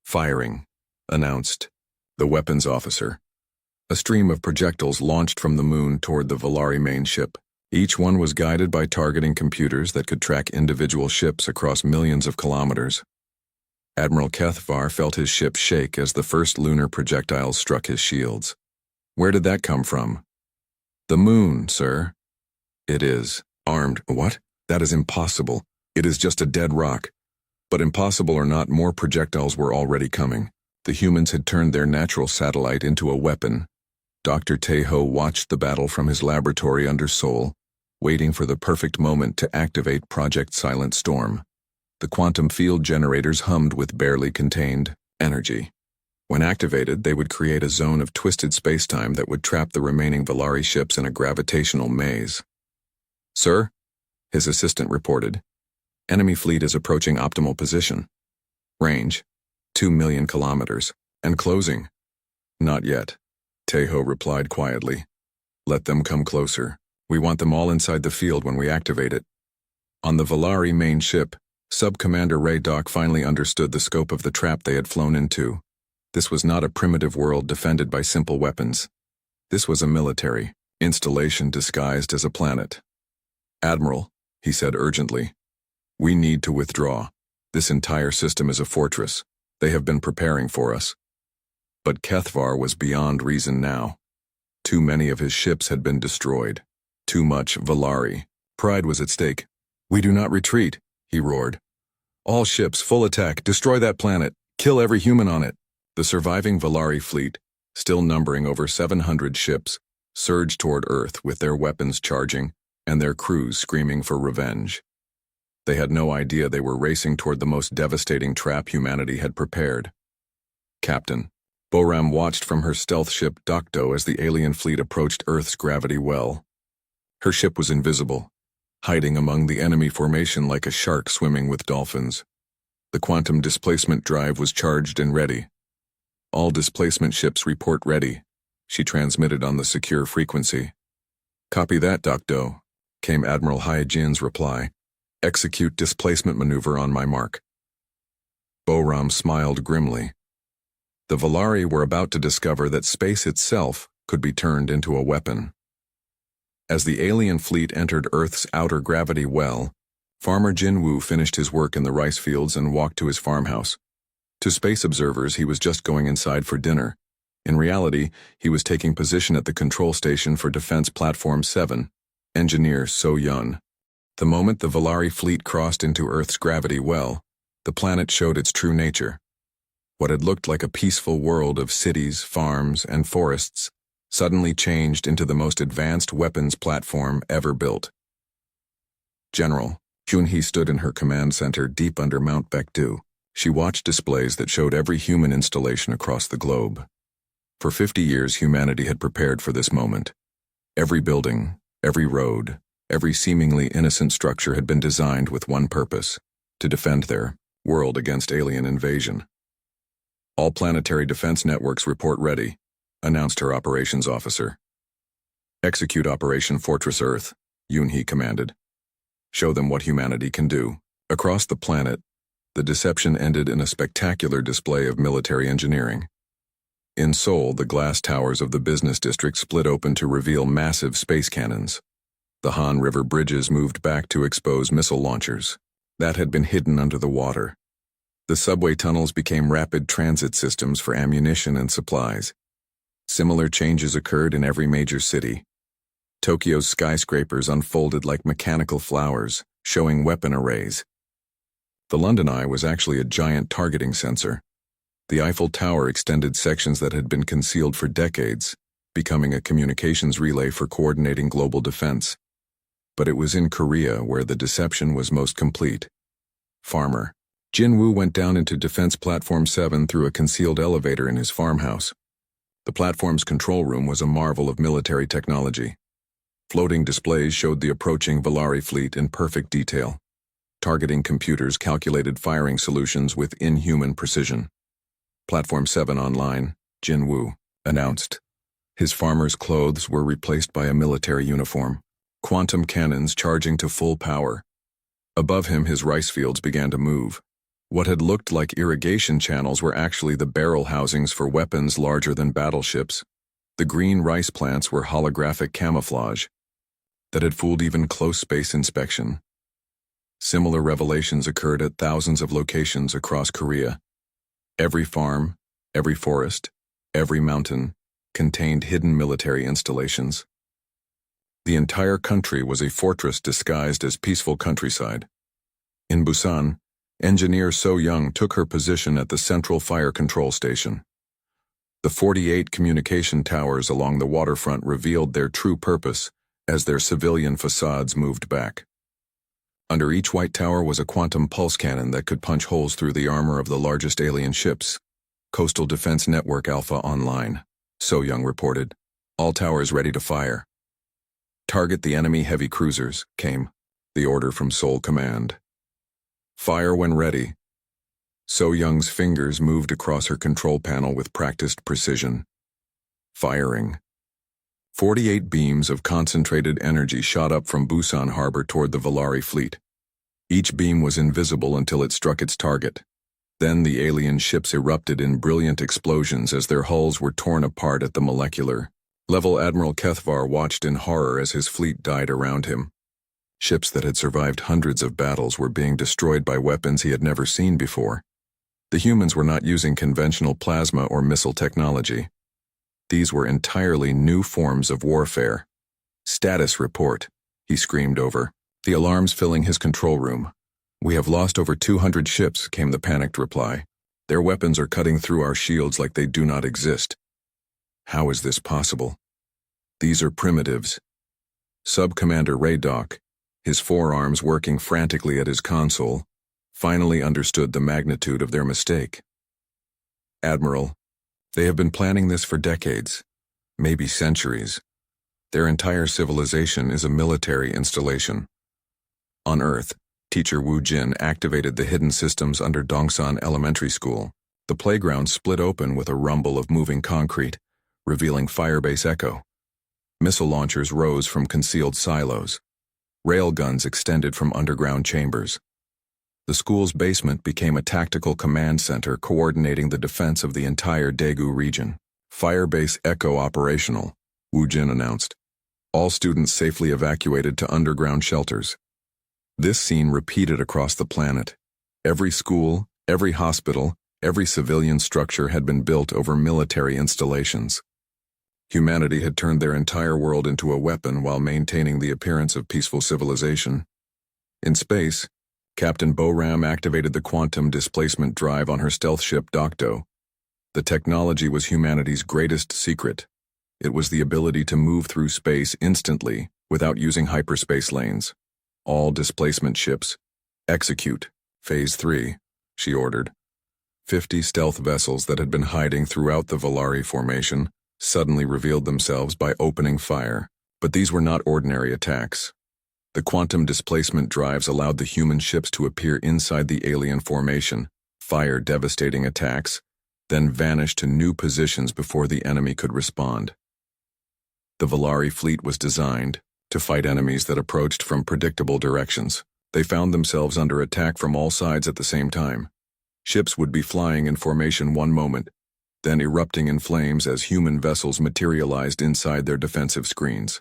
Firing, announced the weapons officer. A stream of projectiles launched from the moon toward the Volari main ship. Each one was guided by targeting computers that could track individual ships across millions of kilometers. Admiral Kethvar felt his ship shake as the first lunar projectiles struck his shields. Where did that come from? The moon, sir. It is. Armed. What? That is impossible. It is just a dead rock. But impossible or not, more projectiles were already coming. The humans had turned their natural satellite into a weapon. Dr. Taeho watched the battle from his laboratory under Seoul, waiting for the perfect moment to activate Project Silent Storm. The quantum field generators hummed with barely contained energy. When activated, they would create a zone of twisted spacetime that would trap the remaining Volari ships in a gravitational maze. Sir, his assistant reported, enemy fleet is approaching optimal position. Range, 2 million kilometers, and closing. Not yet, Taeho replied quietly. Let them come closer. We want them all inside the field when we activate it. On the Volari main ship, Sub-Commander Ray Doc finally understood the scope of the trap they had flown into. This was not a primitive world defended by simple weapons. This was a military installation disguised as a planet. "Admiral," he said urgently, "we need to withdraw. This entire system is a fortress. They have been preparing for us." But Kethvar was beyond reason now. Too many of his ships had been destroyed. Too much Valari. Pride was at stake. "We do not retreat," he roared. "All ships, full attack, destroy that planet, kill every human on it." The surviving Valari fleet, still numbering over 700 ships, surged toward Earth with their weapons charging and their crews screaming for revenge. They had no idea they were racing toward the most devastating trap humanity had prepared. Captain Boram watched from her stealth ship Docto as the alien fleet approached Earth's gravity well. Her ship was invisible, hiding among the enemy formation like a shark swimming with dolphins. The quantum displacement drive was charged and ready. "All displacement ships report ready," she transmitted on the secure frequency. "Copy that, Docto," came Admiral Hyajin's reply. "Execute displacement maneuver on my mark." Boram smiled grimly. The Valari were about to discover that space itself could be turned into a weapon. As the alien fleet entered Earth's outer gravity well, Farmer Jinwoo finished his work in the rice fields and walked to his farmhouse. To space observers, he was just going inside for dinner. In reality, he was taking position at the control station for Defense Platform 7, Engineer So-Yun. The moment the Valari fleet crossed into Earth's gravity well, the planet showed its true nature. What had looked like a peaceful world of cities, farms, and forests suddenly changed into the most advanced weapons platform ever built. General Junhee stood in her command center deep under Mount Baekdu. She watched displays that showed every human installation across the globe. For 50 years, humanity had prepared for this moment. Every building, every road, every seemingly innocent structure had been designed with one purpose: to defend their world against alien invasion. "All planetary defense networks report ready," announced her operations officer. "Execute Operation Fortress Earth," Junhee commanded. "Show them what humanity can do." Across the planet, the deception ended in a spectacular display of military engineering. In Seoul, the glass towers of the business district split open to reveal massive space cannons. The Han River bridges moved back to expose missile launchers that had been hidden under the water. The subway tunnels became rapid transit systems for ammunition and supplies. Similar changes occurred in every major city. Tokyo's skyscrapers unfolded like mechanical flowers, showing weapon arrays. The London Eye was actually a giant targeting sensor. The Eiffel Tower extended sections that had been concealed for decades, becoming a communications relay for coordinating global defense. But it was in Korea where the deception was most complete. Farmer Jinwoo went down into Defense Platform 7 through a concealed elevator in his farmhouse. The platform's control room was a marvel of military technology. Floating displays showed the approaching Valari fleet in perfect detail. Targeting computers calculated firing solutions with inhuman precision. "Platform 7 online," Jinwoo announced. His farmer's clothes were replaced by a military uniform, quantum cannons charging to full power. Above him, his rice fields began to move. What had looked like irrigation channels were actually the barrel housings for weapons larger than battleships. The green rice plants were holographic camouflage that had fooled even close space inspection. Similar revelations occurred at thousands of locations across Korea. Every farm, every forest, every mountain contained hidden military installations. The entire country was a fortress disguised as peaceful countryside. In Busan, Engineer So-Young took her position at the central fire control station. The 48 communication towers along the waterfront revealed their true purpose as their civilian facades moved back. Under each white tower was a quantum pulse cannon that could punch holes through the armor of the largest alien ships. "Coastal Defense Network Alpha online," So-Young reported. "All towers ready to fire." "Target the enemy heavy cruisers," came the order from Seoul Command. "Fire when ready." So-Young's fingers moved across her control panel with practiced precision. Firing. 48 beams of concentrated energy shot up from Busan Harbor toward the Valari fleet. Each beam was invisible until it struck its target. Then the alien ships erupted in brilliant explosions as their hulls were torn apart at the molecular level. Admiral Kethvar watched in horror as his fleet died around him. Ships that had survived hundreds of battles were being destroyed by weapons he had never seen before. The humans were not using conventional plasma or missile technology. These were entirely new forms of warfare. "Status report," he screamed over, the alarms filling his control room. "We have lost over 200 ships," came the panicked reply. "Their weapons are cutting through our shields like they do not exist." "How is this possible?" "These are primitives." Sub-Commander Raydock, his forearms working frantically at his console, finally understood the magnitude of their mistake. "Admiral, they have been planning this for decades, maybe centuries. Their entire civilization is a military installation." On Earth, Teacher Wu Jin activated the hidden systems under Dongsan Elementary School. The playground split open with a rumble of moving concrete, revealing firebase echo. Missile launchers rose from concealed silos. Rail guns extended from underground chambers. The school's basement became a tactical command center coordinating the defense of the entire Daegu region. "Firebase Echo operational," Wu Jin announced. "All students safely evacuated to underground shelters." This scene repeated across the planet. Every school, every hospital, every civilian structure had been built over military installations. Humanity had turned their entire world into a weapon while maintaining the appearance of peaceful civilization. In space, Captain Boram activated the quantum displacement drive on her stealth ship Dokdo. The technology was humanity's greatest secret. It was the ability to move through space instantly without using hyperspace lanes. "All displacement ships, execute. Phase 3, she ordered. 50 stealth vessels that had been hiding throughout the Valari formation suddenly revealed themselves by opening fire, but these were not ordinary attacks. The quantum displacement drives allowed the human ships to appear inside the alien formation, fire devastating attacks, then vanish to new positions before the enemy could respond. The Valari fleet was designed to fight enemies that approached from predictable directions. They found themselves under attack from all sides at the same time. Ships would be flying in formation one moment, then erupting in flames as human vessels materialized inside their defensive screens.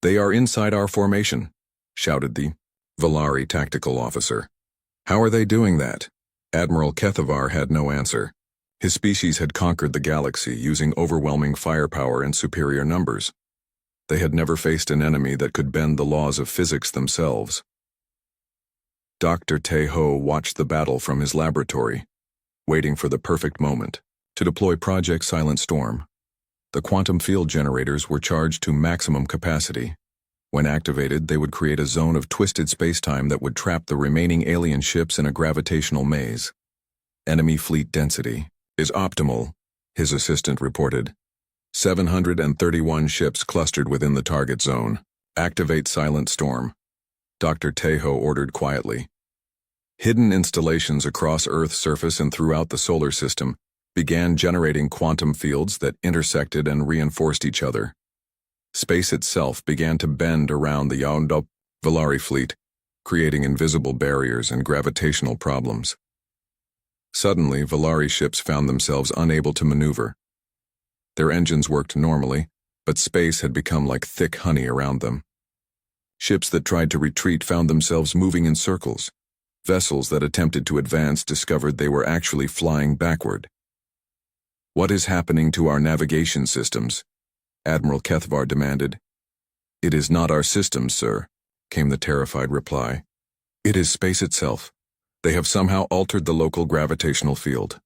"They are inside our formation," shouted the Valari tactical officer. "How are they doing that?" Admiral Kethavar had no answer. His species had conquered the galaxy using overwhelming firepower and superior numbers. They had never faced an enemy that could bend the laws of physics themselves. Dr. Tae-ho watched the battle from his laboratory, waiting for the perfect moment to deploy Project Silent Storm. The quantum field generators were charged to maximum capacity. When activated, they would create a zone of twisted spacetime that would trap the remaining alien ships in a gravitational maze. "Enemy fleet density is optimal," his assistant reported. 731 ships clustered within the target zone. "Activate Silent Storm," Dr. Tae-ho ordered quietly. Hidden installations across Earth's surface and throughout the solar system began generating quantum fields that intersected and reinforced each other. Space itself began to bend around the Yaondo Valari fleet, creating invisible barriers and gravitational problems. Suddenly, Valari ships found themselves unable to maneuver. Their engines worked normally, but space had become like thick honey around them. Ships that tried to retreat found themselves moving in circles. Vessels that attempted to advance discovered they were actually flying backward. "What is happening to our navigation systems?" Admiral Kethvar demanded. "It is not our systems, sir," came the terrified reply. "It is space itself. They have somehow altered the local gravitational field."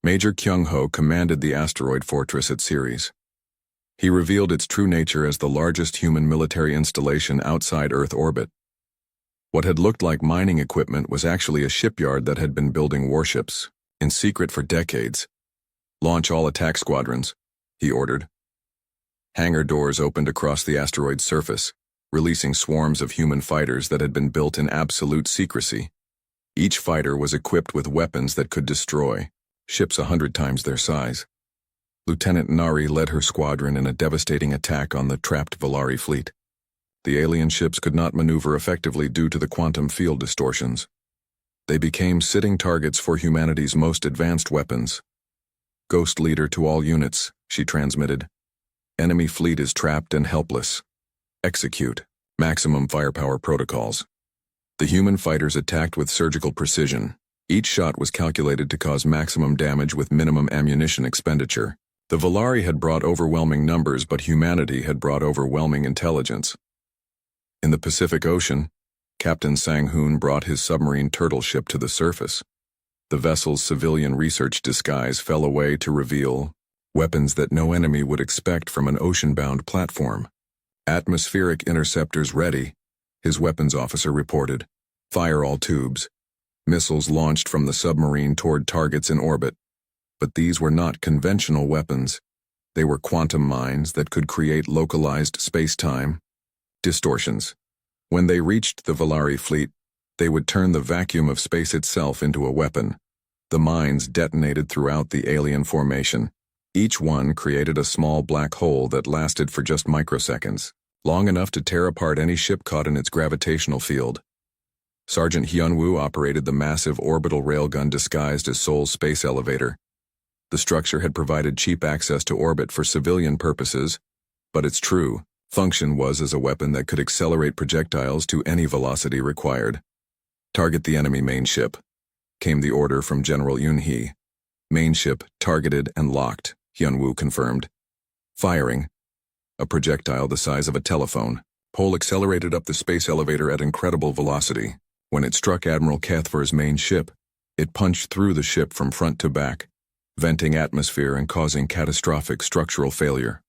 Major Kyung-ho commanded the asteroid fortress at Ceres. He revealed its true nature as the largest human military installation outside Earth orbit. What had looked like mining equipment was actually a shipyard that had been building warships, in secret for decades. "Launch all attack squadrons," he ordered. Hangar doors opened across the asteroid's surface, releasing swarms of human fighters that had been built in absolute secrecy. Each fighter was equipped with weapons that could destroy ships 100 times their size. Lieutenant Nari led her squadron in a devastating attack on the trapped Valari fleet. The alien ships could not maneuver effectively due to the quantum field distortions. They became sitting targets for humanity's most advanced weapons. "Ghost leader to all units," she transmitted. "Enemy fleet is trapped and helpless. Execute." Maximum firepower protocols. The human fighters attacked with surgical precision. Each shot was calculated to cause maximum damage with minimum ammunition expenditure. The Volari had brought overwhelming numbers, but humanity had brought overwhelming intelligence. In the Pacific Ocean, Captain Sang-hoon brought his submarine turtle ship to the surface. The vessel's civilian research disguise fell away to reveal weapons that no enemy would expect from an ocean-bound platform. Atmospheric interceptors ready, his weapons officer reported. Fire all tubes. Missiles launched from the submarine toward targets in orbit. But these were not conventional weapons. They were quantum mines that could create localized space-time distortions. When they reached the Volari fleet, they would turn the vacuum of space itself into a weapon. The mines detonated throughout the alien formation. Each one created a small black hole that lasted for just microseconds, long enough to tear apart any ship caught in its gravitational field. Sergeant Hyun-woo operated the massive orbital railgun disguised as Seoul's space elevator. The structure had provided cheap access to orbit for civilian purposes, but its true function was as a weapon that could accelerate projectiles to any velocity required. Target the enemy main ship, came the order from General Yoon-hee. Main ship targeted and locked, Hyun-woo confirmed. Firing. A projectile the size of a telephone pole accelerated up the space elevator at incredible velocity. When it struck Admiral Cathvar's main ship, it punched through the ship from front to back, venting atmosphere and causing catastrophic structural failure.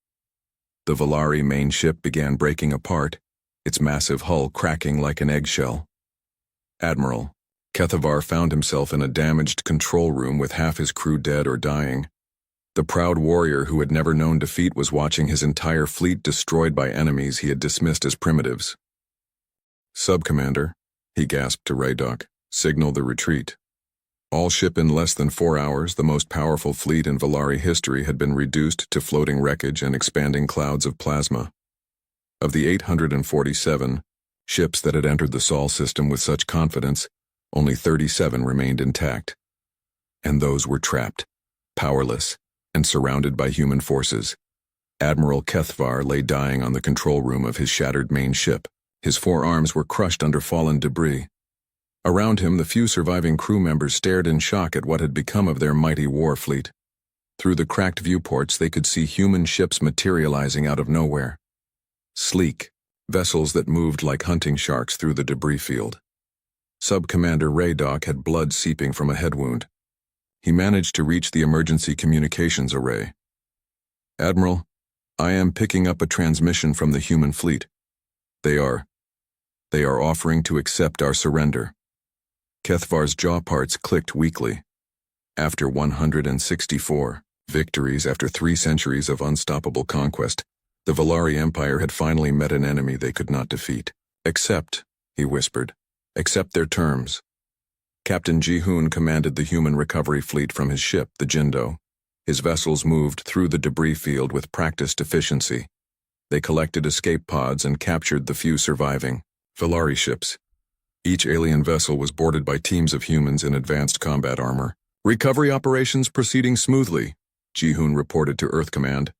The Volari main ship began breaking apart, its massive hull cracking like an eggshell. Admiral Cathvar found himself in a damaged control room with half his crew dead or dying. The proud warrior who had never known defeat was watching his entire fleet destroyed by enemies he had dismissed as primitives. "Sub-Commander," he gasped to Raydock, "signal the retreat." All ship in less than 4 hours, the most powerful fleet in Volari history had been reduced to floating wreckage and expanding clouds of plasma. Of the 847 ships that had entered the Sol system with such confidence, only 37 remained intact. And those were trapped, powerless, and surrounded by human forces. Admiral Cathvar lay dying on the control room of his shattered main ship. His 4 arms were crushed under fallen debris. Around him, the few surviving crew members stared in shock at what had become of their mighty war fleet. Through the cracked viewports, they could see human ships materializing out of nowhere. Sleek, vessels that moved like hunting sharks through the debris field. Sub-Commander Raydock had blood seeping from a head wound. He managed to reach the emergency communications array. "Admiral, I am picking up a transmission from the human fleet. They are offering to accept our surrender." Cathvar's jaw parts clicked weakly. After 164 victories, after 3 centuries of unstoppable conquest, the Volari Empire had finally met an enemy they could not defeat. "Accept," he whispered. "Accept their terms." Captain Ji-hoon commanded the human recovery fleet from his ship, the Jindo. His vessels moved through the debris field with practiced efficiency. They collected escape pods and captured the few surviving Volari ships. Each alien vessel was boarded by teams of humans in advanced combat armor. "Recovery operations proceeding smoothly," Ji-hoon reported to Earth Command.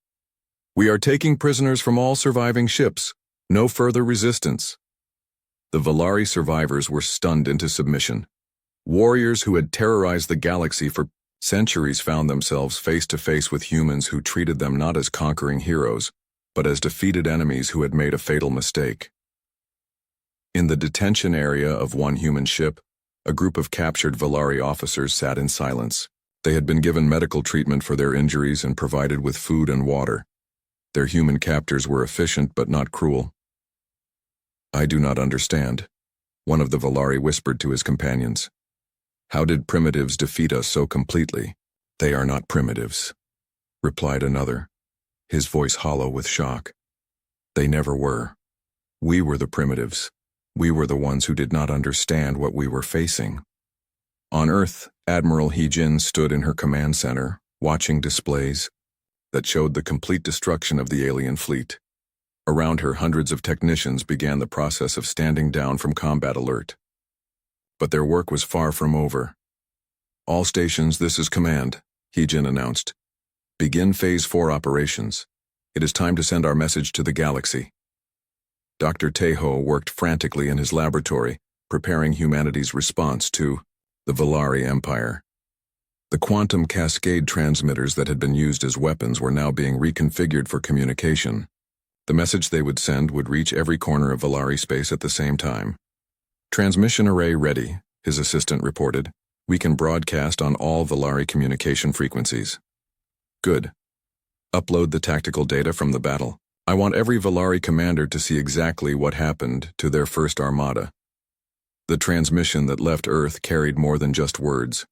"We are taking prisoners from all surviving ships. No further resistance." The Volari survivors were stunned into submission. Warriors who had terrorized the galaxy for centuries found themselves face to face with humans who treated them not as conquering heroes, but as defeated enemies who had made a fatal mistake. In the detention area of one human ship, a group of captured Volari officers sat in silence. They had been given medical treatment for their injuries and provided with food and water. Their human captors were efficient but not cruel. "I do not understand," one of the Volari whispered to his companions. "How did primitives defeat us so completely?" "They are not primitives," replied another, his voice hollow with shock. "They never were. We were the primitives. We were the ones who did not understand what we were facing." On Earth, Admiral Hee-jin stood in her command center, watching displays that showed the complete destruction of the alien fleet. Around her, hundreds of technicians began the process of standing down from combat alert. But their work was far from over. "All stations, this is command," Hee-jin announced. "Begin Phase 4 operations. It is time to send our message to the galaxy." Dr. Tejo worked frantically in his laboratory, preparing humanity's response to the Valari Empire. The quantum cascade transmitters that had been used as weapons were now being reconfigured for communication. The message they would send would reach every corner of Valari space at the same time. "Transmission array ready," his assistant reported. "We can broadcast on all Valari communication frequencies." "Good. Upload the tactical data from the battle. I want every Valari commander to see exactly what happened to their first armada." The transmission that left Earth carried more than just words.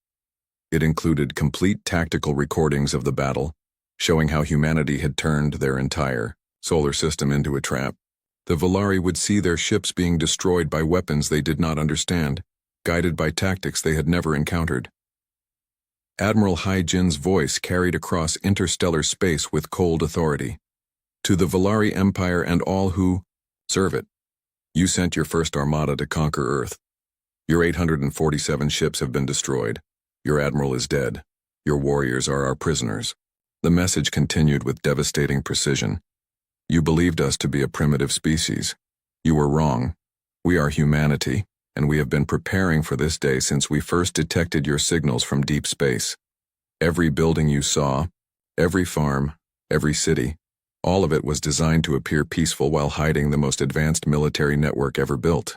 It included complete tactical recordings of the battle, showing how humanity had turned their entire solar system into a trap. The Valari would see their ships being destroyed by weapons they did not understand, guided by tactics they had never encountered. Admiral Hai-Jin's voice carried across interstellar space with cold authority. "To the Valari Empire and all who serve it. You sent your first armada to conquer Earth. Your 847 ships have been destroyed. Your admiral is dead. Your warriors are our prisoners." The message continued with devastating precision. "You believed us to be a primitive species. You were wrong. We are humanity, and we have been preparing for this day since we first detected your signals from deep space. Every building you saw, every farm, every city, all of it was designed to appear peaceful while hiding the most advanced military network ever built."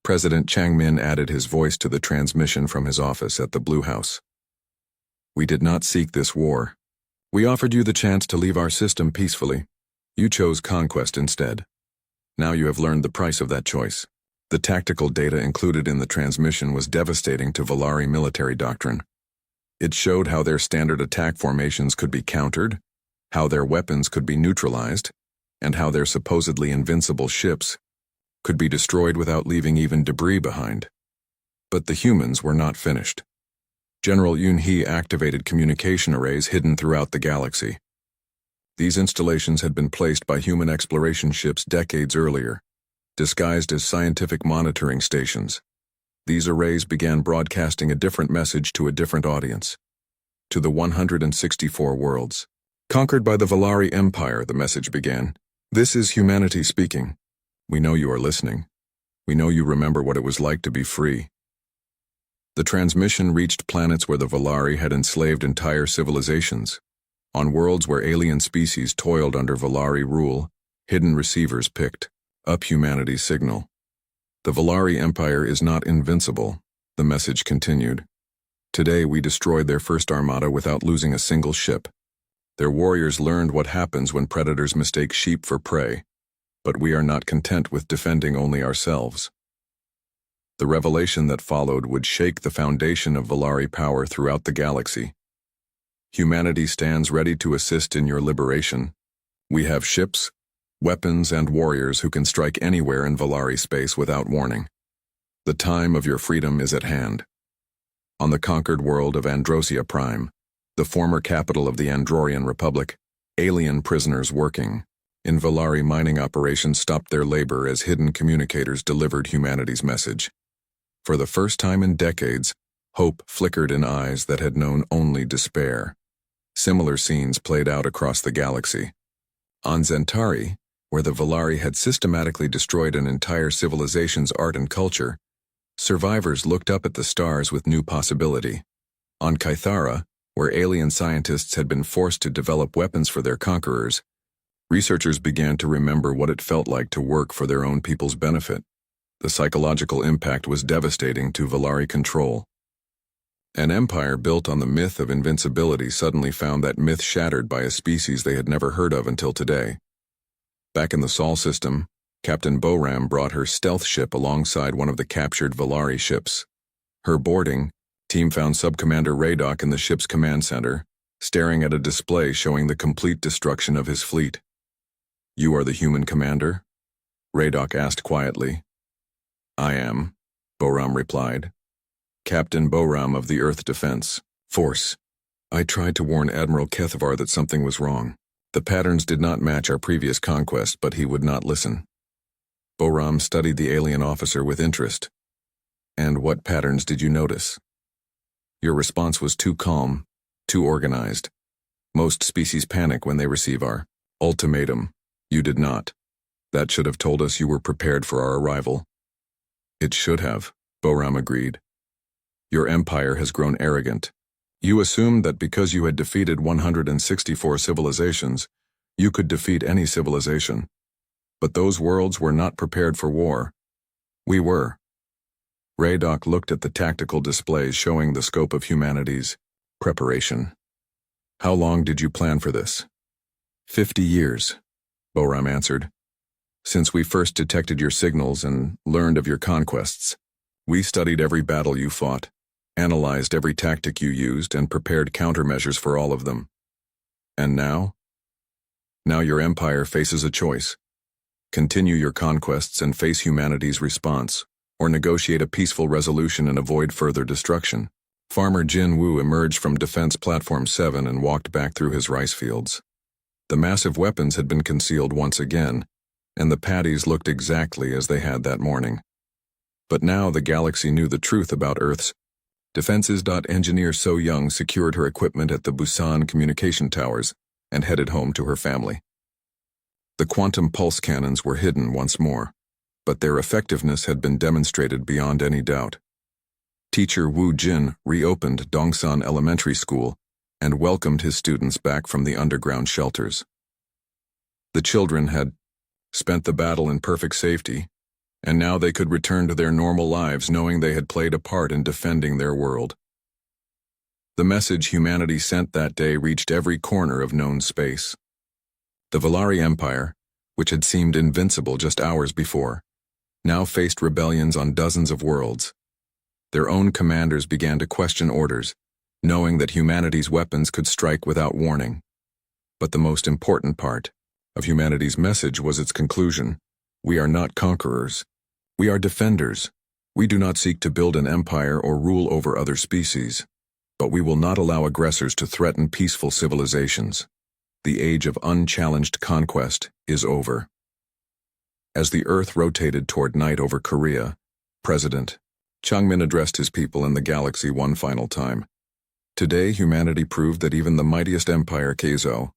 President Changmin added his voice to the transmission from his office at the Blue House. "We did not seek this war. We offered you the chance to leave our system peacefully. You chose conquest instead. Now you have learned the price of that choice." The tactical data included in the transmission was devastating to Valari military doctrine. It showed how their standard attack formations could be countered, how their weapons could be neutralized, and how their supposedly invincible ships could be destroyed without leaving even debris behind. But the humans were not finished. General Yun-hee activated communication arrays hidden throughout the galaxy. These installations had been placed by human exploration ships decades earlier, disguised as scientific monitoring stations. These arrays began broadcasting a different message to a different audience. To the 164 worlds conquered by the Valari Empire, the message began. "This is humanity speaking. We know you are listening. We know you remember what it was like to be free." The transmission reached planets where the Valari had enslaved entire civilizations. On worlds where alien species toiled under Valari rule, hidden receivers picked up humanity's signal. "The Valari Empire is not invincible," the message continued. "Today we destroyed their first armada without losing a single ship. Their warriors learned what happens when predators mistake sheep for prey. But we are not content with defending only ourselves." The revelation that followed would shake the foundation of Valari power throughout the galaxy. "Humanity stands ready to assist in your liberation. We have ships, weapons, and warriors who can strike anywhere in Valari space without warning. The time of your freedom is at hand." On the conquered world of Androsia Prime, the former capital of the Androrian Republic, alien prisoners working in Valari mining operations stopped their labor as hidden communicators delivered humanity's message. For the first time in decades, hope flickered in eyes that had known only despair. Similar scenes played out across the galaxy. On Zentari, where the Valari had systematically destroyed an entire civilization's art and culture, survivors looked up at the stars with new possibility. On Kythara, where alien scientists had been forced to develop weapons for their conquerors, researchers began to remember what it felt like to work for their own people's benefit. The psychological impact was devastating to Valari control. An empire built on the myth of invincibility suddenly found that myth shattered by a species they had never heard of until today. Back in the Sol system, Captain Boram brought her stealth ship alongside one of the captured Valari ships. Her boarding, team found Subcommander Radok in the ship's command center, staring at a display showing the complete destruction of his fleet. "You are the human commander?" Radok asked quietly. "I am," Boram replied. "Captain Boram of the Earth Defense Force. I tried to warn Admiral Kethavar that something was wrong. The patterns did not match our previous conquest, but he would not listen." Boram studied the alien officer with interest. "And what patterns did you notice?" "Your response was too calm, too organized. Most species panic when they receive our ultimatum. You did not. That should have told us you were prepared for our arrival. It should have, Boram agreed. Your empire has grown arrogant. You assumed that because you had defeated 164 civilizations, you could defeat any civilization. But those worlds were not prepared for war. We were. Radok looked at the tactical displays showing the scope of humanity's preparation. How long did you plan for this? 50 years, Boram answered. Since we first detected your signals and learned of your conquests, we studied every battle you fought, analyzed every tactic you used, and prepared countermeasures for all of them. And now? Now your empire faces a choice. Continue your conquests and face humanity's response, or negotiate a peaceful resolution and avoid further destruction. Farmer Jin Woo emerged from Defense Platform 7 and walked back through his rice fields. The massive weapons had been concealed once again, and the patties looked exactly as they had that morning. But now the galaxy knew the truth about Earth's defenses. Engineer So Young secured her equipment at the Busan communication towers and headed home to her family. The quantum pulse cannons were hidden once more, but their effectiveness had been demonstrated beyond any doubt. Teacher Wu Jin reopened Dongsan Elementary School and welcomed his students back from the underground shelters. The children had spent the battle in perfect safety, and now they could return to their normal lives knowing they had played a part in defending their world. The message humanity sent that day reached every corner of known space. The Valari Empire, which had seemed invincible just hours before, now faced rebellions on dozens of worlds. Their own commanders began to question orders, knowing that humanity's weapons could strike without warning. But the most important part of humanity's message was its conclusion. We are not conquerors. We are defenders. We do not seek to build an empire or rule over other species, but we will not allow aggressors to threaten peaceful civilizations. The age of unchallenged conquest is over. As the Earth rotated toward night over Korea, President Changmin addressed his people in the galaxy one final time. Today, humanity proved that even the mightiest empire, Keizo,